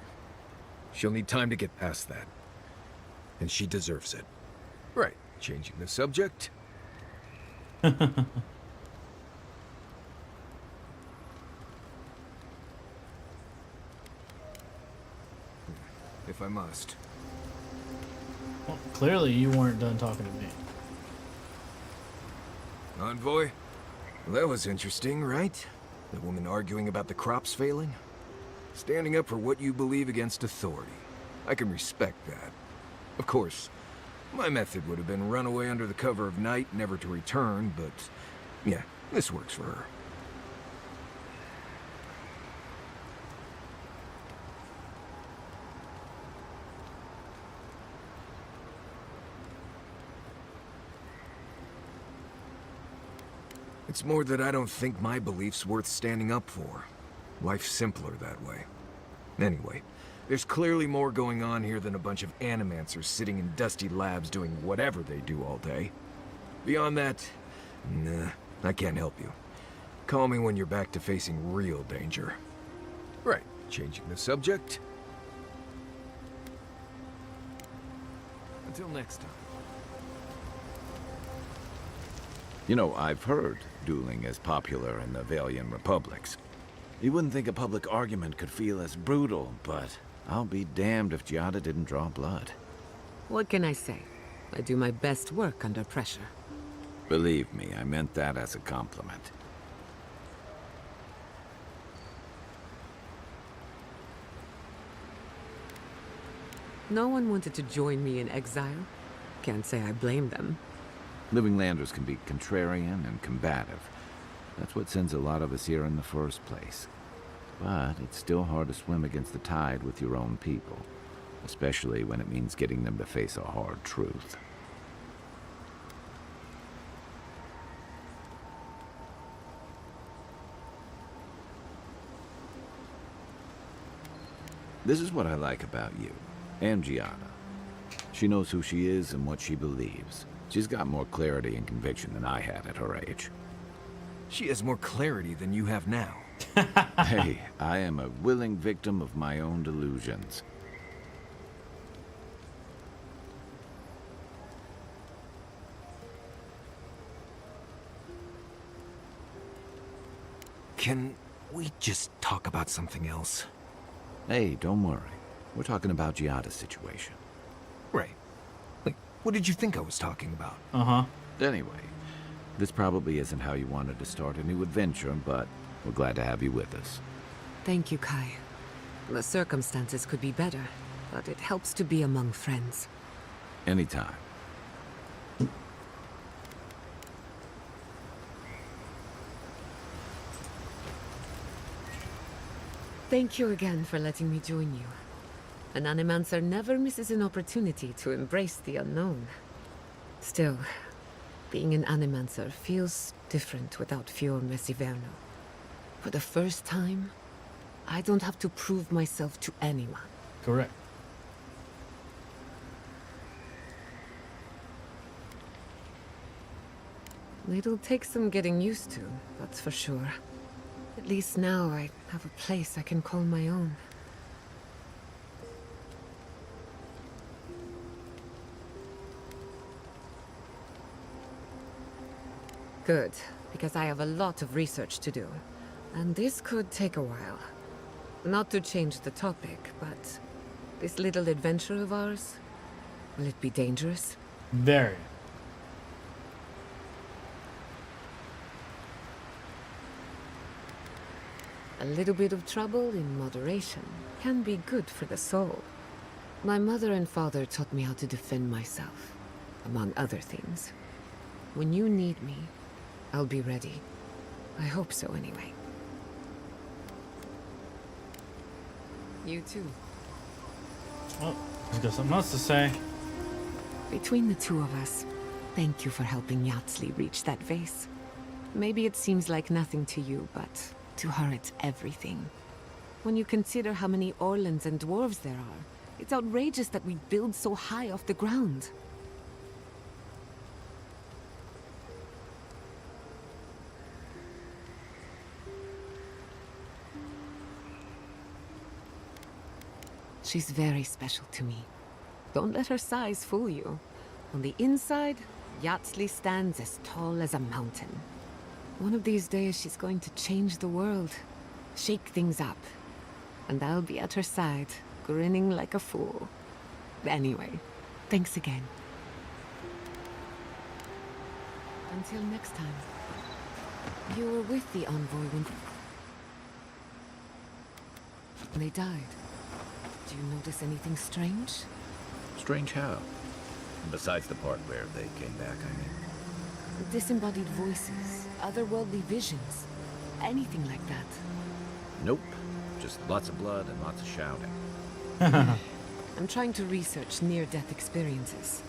She'll need time to get past that. And she deserves it. Right, changing the subject. If I must. Well, clearly you weren't done talking to me. Envoy? Well, that was interesting, right? The woman arguing about the crops failing? Standing up for what you believe against authority. I can respect that. Of course, my method would have been run away under the cover of night, never to return, but yeah, this works for her. It's more that I don't think my belief's worth standing up for. Life's simpler that way. Anyway, there's clearly more going on here than a bunch of animancers sitting in dusty labs doing whatever they do all day. Beyond that, nah, I can't help you. Call me when you're back to facing real danger. Right, changing the subject. Until next time. You know, I've heard dueling is popular in the Valian republics. You wouldn't think a public argument could feel as brutal, but I'll be damned if Giada didn't draw blood. What can I say? I do my best work under pressure. Believe me, I meant that as a compliment. No one wanted to join me in exile. Can't say I blame them. Living Landers can be contrarian and combative. That's what sends a lot of us here in the first place. But it's still hard to swim against the tide with your own people, especially when it means getting them to face a hard truth. This is what I like about you, and Giada. She knows who she is and what she believes. She's got more clarity and conviction than I had at her age. She has more clarity than you have now. Hey, I am a willing victim of my own delusions. Can we just talk about something else? Hey, don't worry. We're talking about Giada's situation. Right. Like, what did you think I was talking about? Uh-huh. Anyway, this probably isn't how you wanted to start a new adventure, but we're glad to have you with us. Thank you, Kai. The circumstances could be better, but it helps to be among friends. Anytime. Thank you again for letting me join you. An Animancer never misses an opportunity to embrace the unknown. Still, being an Animancer feels different without Fior Messiverno. For the first time, I don't have to prove myself to anyone. Correct. It'll take some getting used to, that's for sure. At least now I have a place I can call my own. Good, because I have a lot of research to do. And this could take a while. Not to change the topic, but this little adventure of ours, will it be dangerous? Very. A little bit of trouble in moderation can be good for the soul. My mother and father taught me how to defend myself, among other things. When you need me, I'll be ready. I hope so, anyway. You too. Well, he's got something else to say. Between the two of us, thank you for helping Yatsley reach that vase. Maybe it seems like nothing to you, but to her it's everything. When you consider how many Orlans and dwarves there are, it's outrageous that we build so high off the ground. She's very special to me. Don't let her size fool you. On the inside, Yatsley stands as tall as a mountain. One of these days, she's going to change the world, shake things up. And I'll be at her side, grinning like a fool. Anyway, thanks again. Until next time. You were with the envoy when they died. Do you notice anything strange? Strange how? Besides the part where they came back, I mean. Disembodied voices, otherworldly visions, anything like that. Nope. Just lots of blood and lots of shouting. I'm trying to research near-death experiences.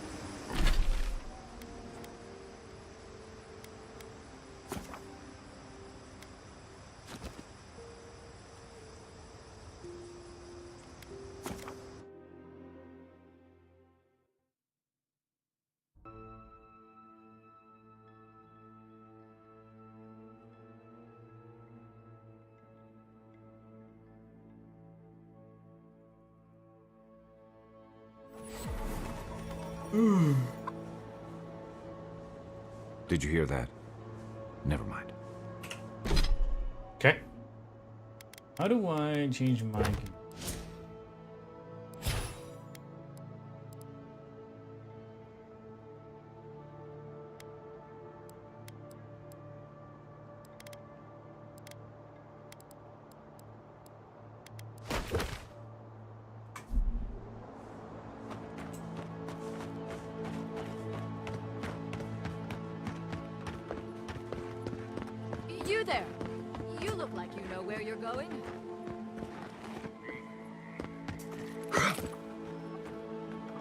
Did you hear that? Never mind. Okay. How do I change my... You there! You look like you know where you're going.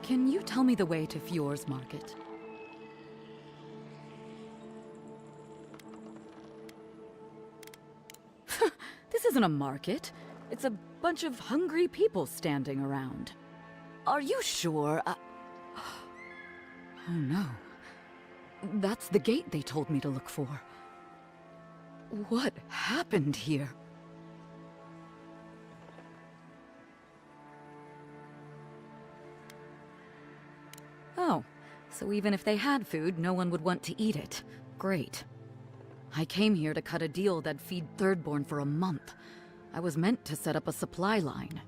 Can you tell me the way to Fior's market? This isn't a market. It's a bunch of hungry people standing around. Are you sure? Oh no. That's the gate they told me to look for. What happened here? Oh, so even if they had food, no one would want to eat it. Great. I came here to cut a deal that'd feed Thirdborn for a month. I was meant to set up a supply line.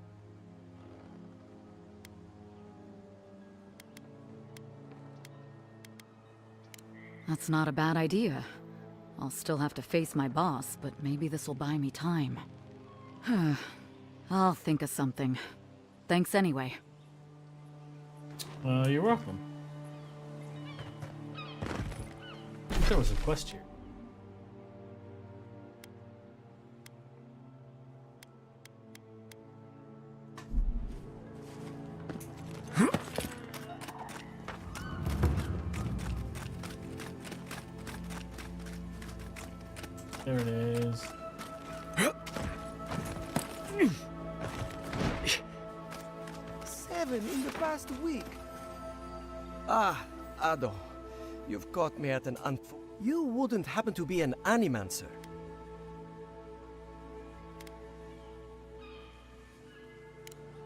That's not a bad idea. I'll still have to face my boss, but maybe this'll buy me time. I'll think of something. Thanks anyway. You're welcome. I think there was a quest here. There it is. Seven in the past week. Ah, Ado. You've caught me at an You wouldn't happen to be an animancer?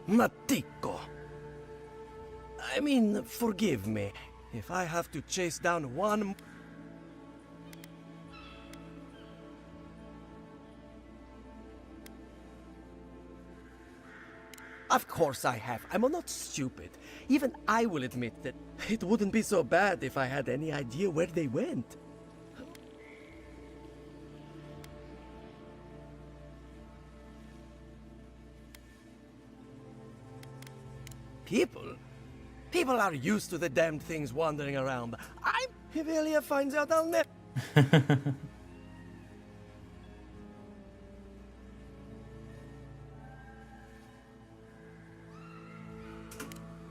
Matiko. I mean, forgive me if I have to chase down one... Of course I have. I'm not stupid. Even I will admit that it wouldn't be so bad if I had any idea where they went. People are used to the damned things wandering around. If Elia finds out, I'll never...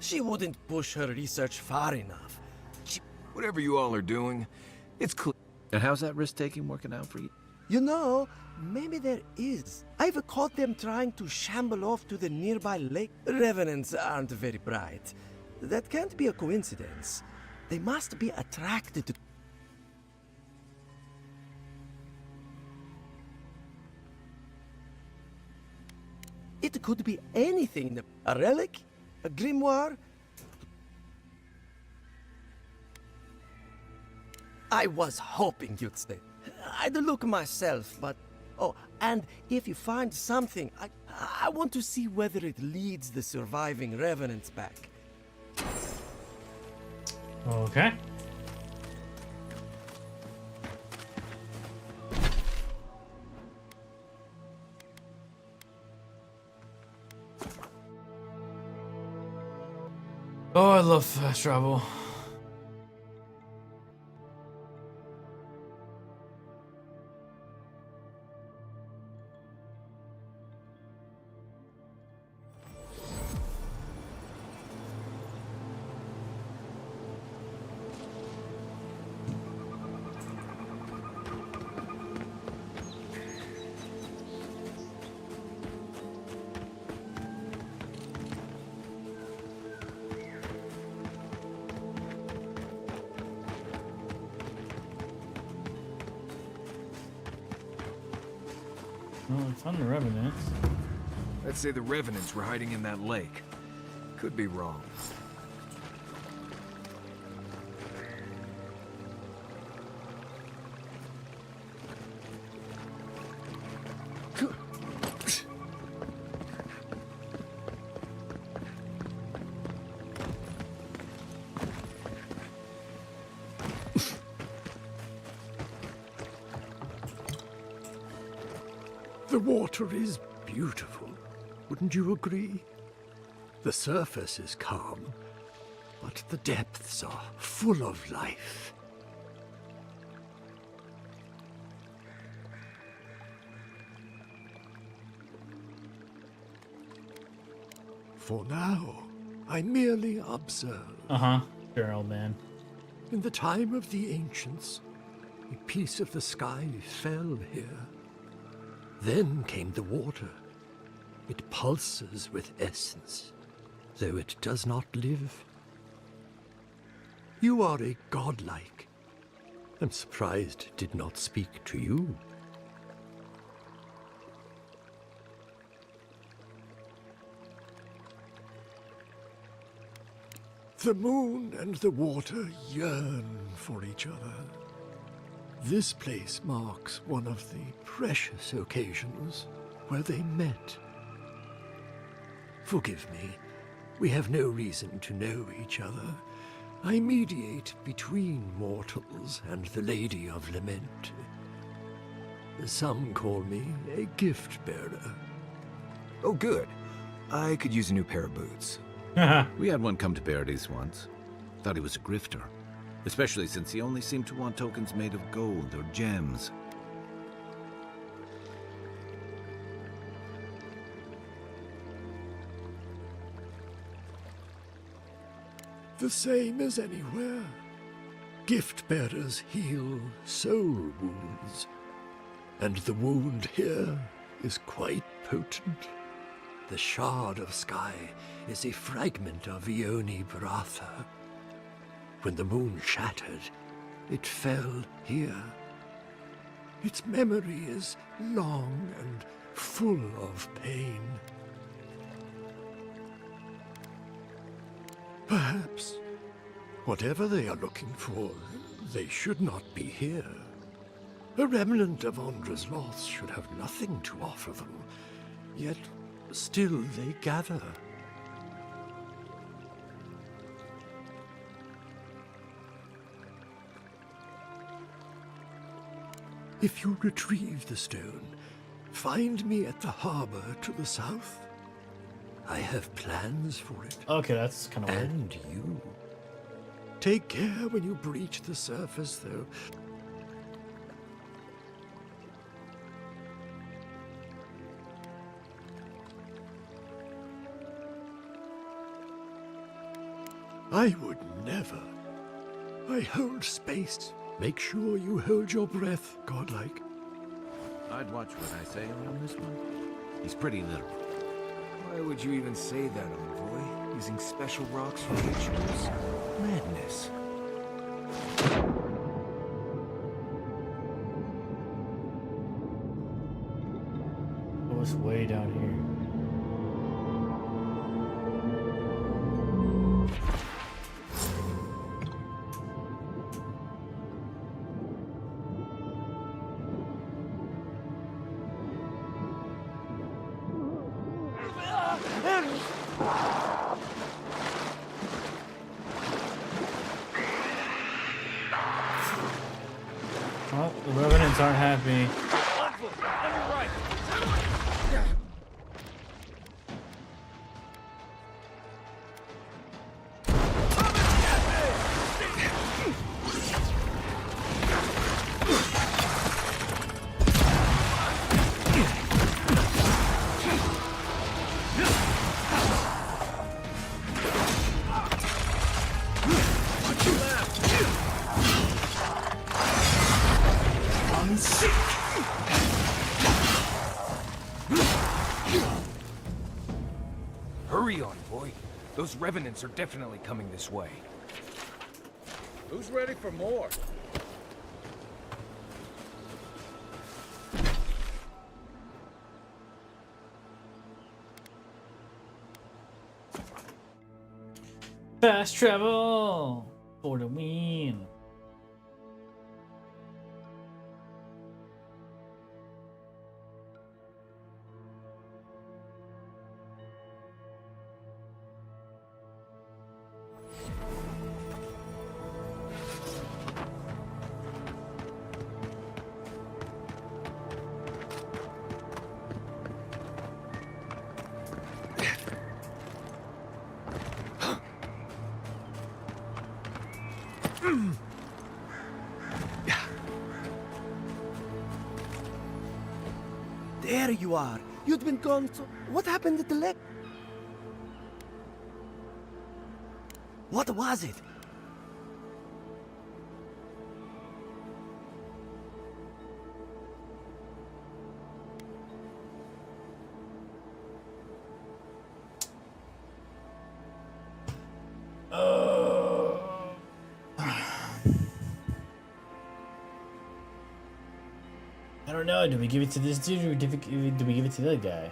She wouldn't push her research far enough. Whatever you all are doing, it's clear. And how's that risk-taking working out for you? You know, maybe there is. I've caught them trying to shamble off to the nearby lake. Revenants aren't very bright. That can't be a coincidence. They must be attracted to... It could be anything. A relic? A grimoire? I was hoping you'd say. I'd look myself, but... Oh, and if you find something, I want to see whether it leads the surviving revenants back. Okay. Oh, I love fast travel. Well, it's on the Revenants. I'd say the Revenants were hiding in that lake. Could be wrong. The water is beautiful, wouldn't you agree? The surface is calm, but the depths are full of life. For now, I merely observe. Sure, old man. In the time of the ancients, a piece of the sky fell here. Then came the water. It pulses with essence, though it does not live. You are a godlike. I'm surprised it did not speak to you. The moon and the water yearn for each other. This place marks one of the precious occasions where they met. Forgive me, we have no reason to know each other. I mediate between mortals and the Lady of Lament. Some call me a gift-bearer. Oh, good. I could use a new pair of boots. We had one come to Paradise once. Thought he was a grifter. Especially since he only seemed to want tokens made of gold or gems. The same as anywhere. Gift-bearers heal soul wounds. And the wound here is quite potent. The shard of sky is a fragment of Ione Baratha. When the moon shattered, it fell here. Its memory is long and full of pain. Perhaps, whatever they are looking for, they should not be here. A remnant of Ondra's loss should have nothing to offer them, yet still they gather. If you retrieve the stone, find me at the harbor to the south. I have plans for it. Okay, that's kind of weird. And you. Take care when you breach the surface, though. I would never. I hold space. Make sure you hold your breath, godlike. I'd watch what I say around this one. He's pretty literal. Why would you even say that, envoy? Using special rocks for rituals? Madness. It was way down here. Well, the revenants aren't happy. Hurry, envoy. Those revenants are definitely coming this way. Who's ready for more? Fast travel for the win. There you are. You'd been gone so... What happened at the lake? What was it? I don't know. Do we give it to this dude or do we give it to the other guy?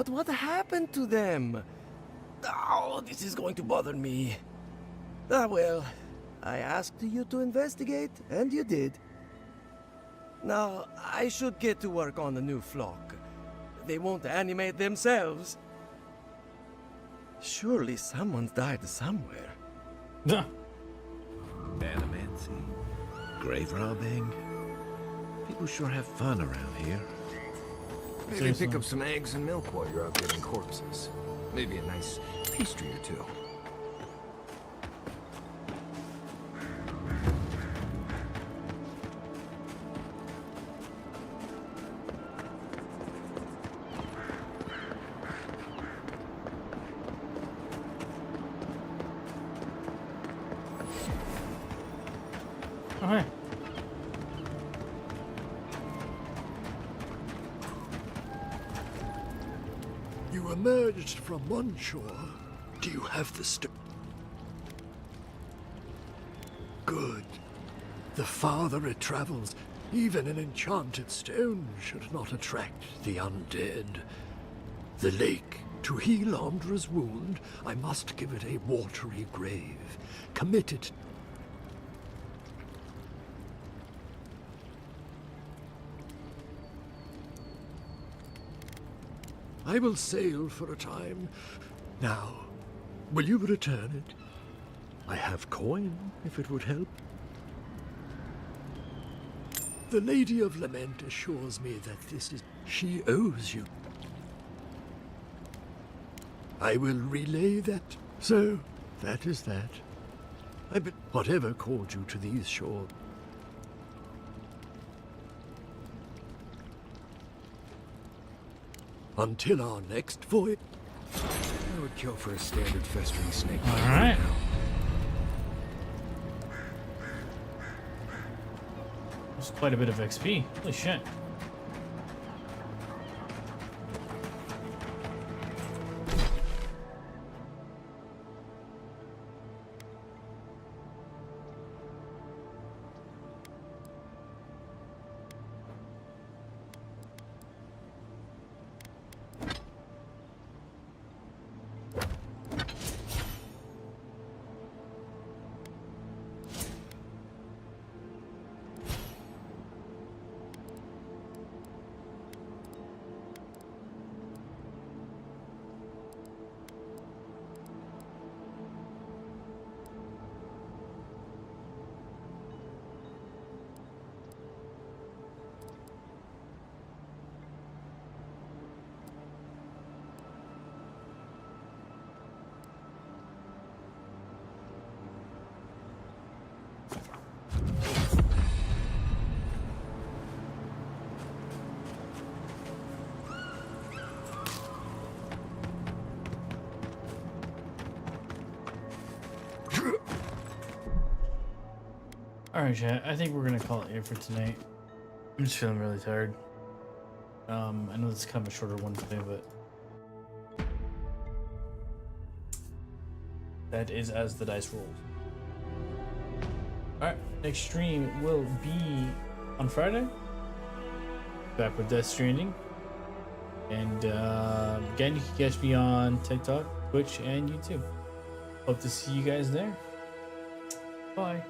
But what happened to them? Oh, this is going to bother me. Ah, well, I asked you to investigate, and you did. Now, I should get to work on the new flock. They won't animate themselves. Surely someone's died somewhere. Animancy, grave robbing. People sure have fun around here. Maybe pick up some eggs and milk while you're out getting corpses. Maybe a nice pastry or two. Alright. You emerged from one shore. Do you have the Good. The farther it travels, even an enchanted stone should not attract the undead. The lake. To heal Andra's wound, I must give it a watery grave. Committed. I will sail for a time. Now, will you return it? I have coin, if it would help. The Lady of Lament assures me that this is... She owes you. I will relay that. So, that is that. I bet whatever called you to these shores. Until our next voyage. I would kill for a standard festering snake. Alright. That's quite a bit of XP. Holy shit. Alright, chat. I think we're gonna call it here for tonight. I'm just feeling really tired. I know this is kind of a shorter one today, but that is as the dice rolls. Alright, next stream will be on Friday. Back with Death Stranding. And again, you can catch me on TikTok, Twitch, and YouTube. Hope to see you guys there. Bye.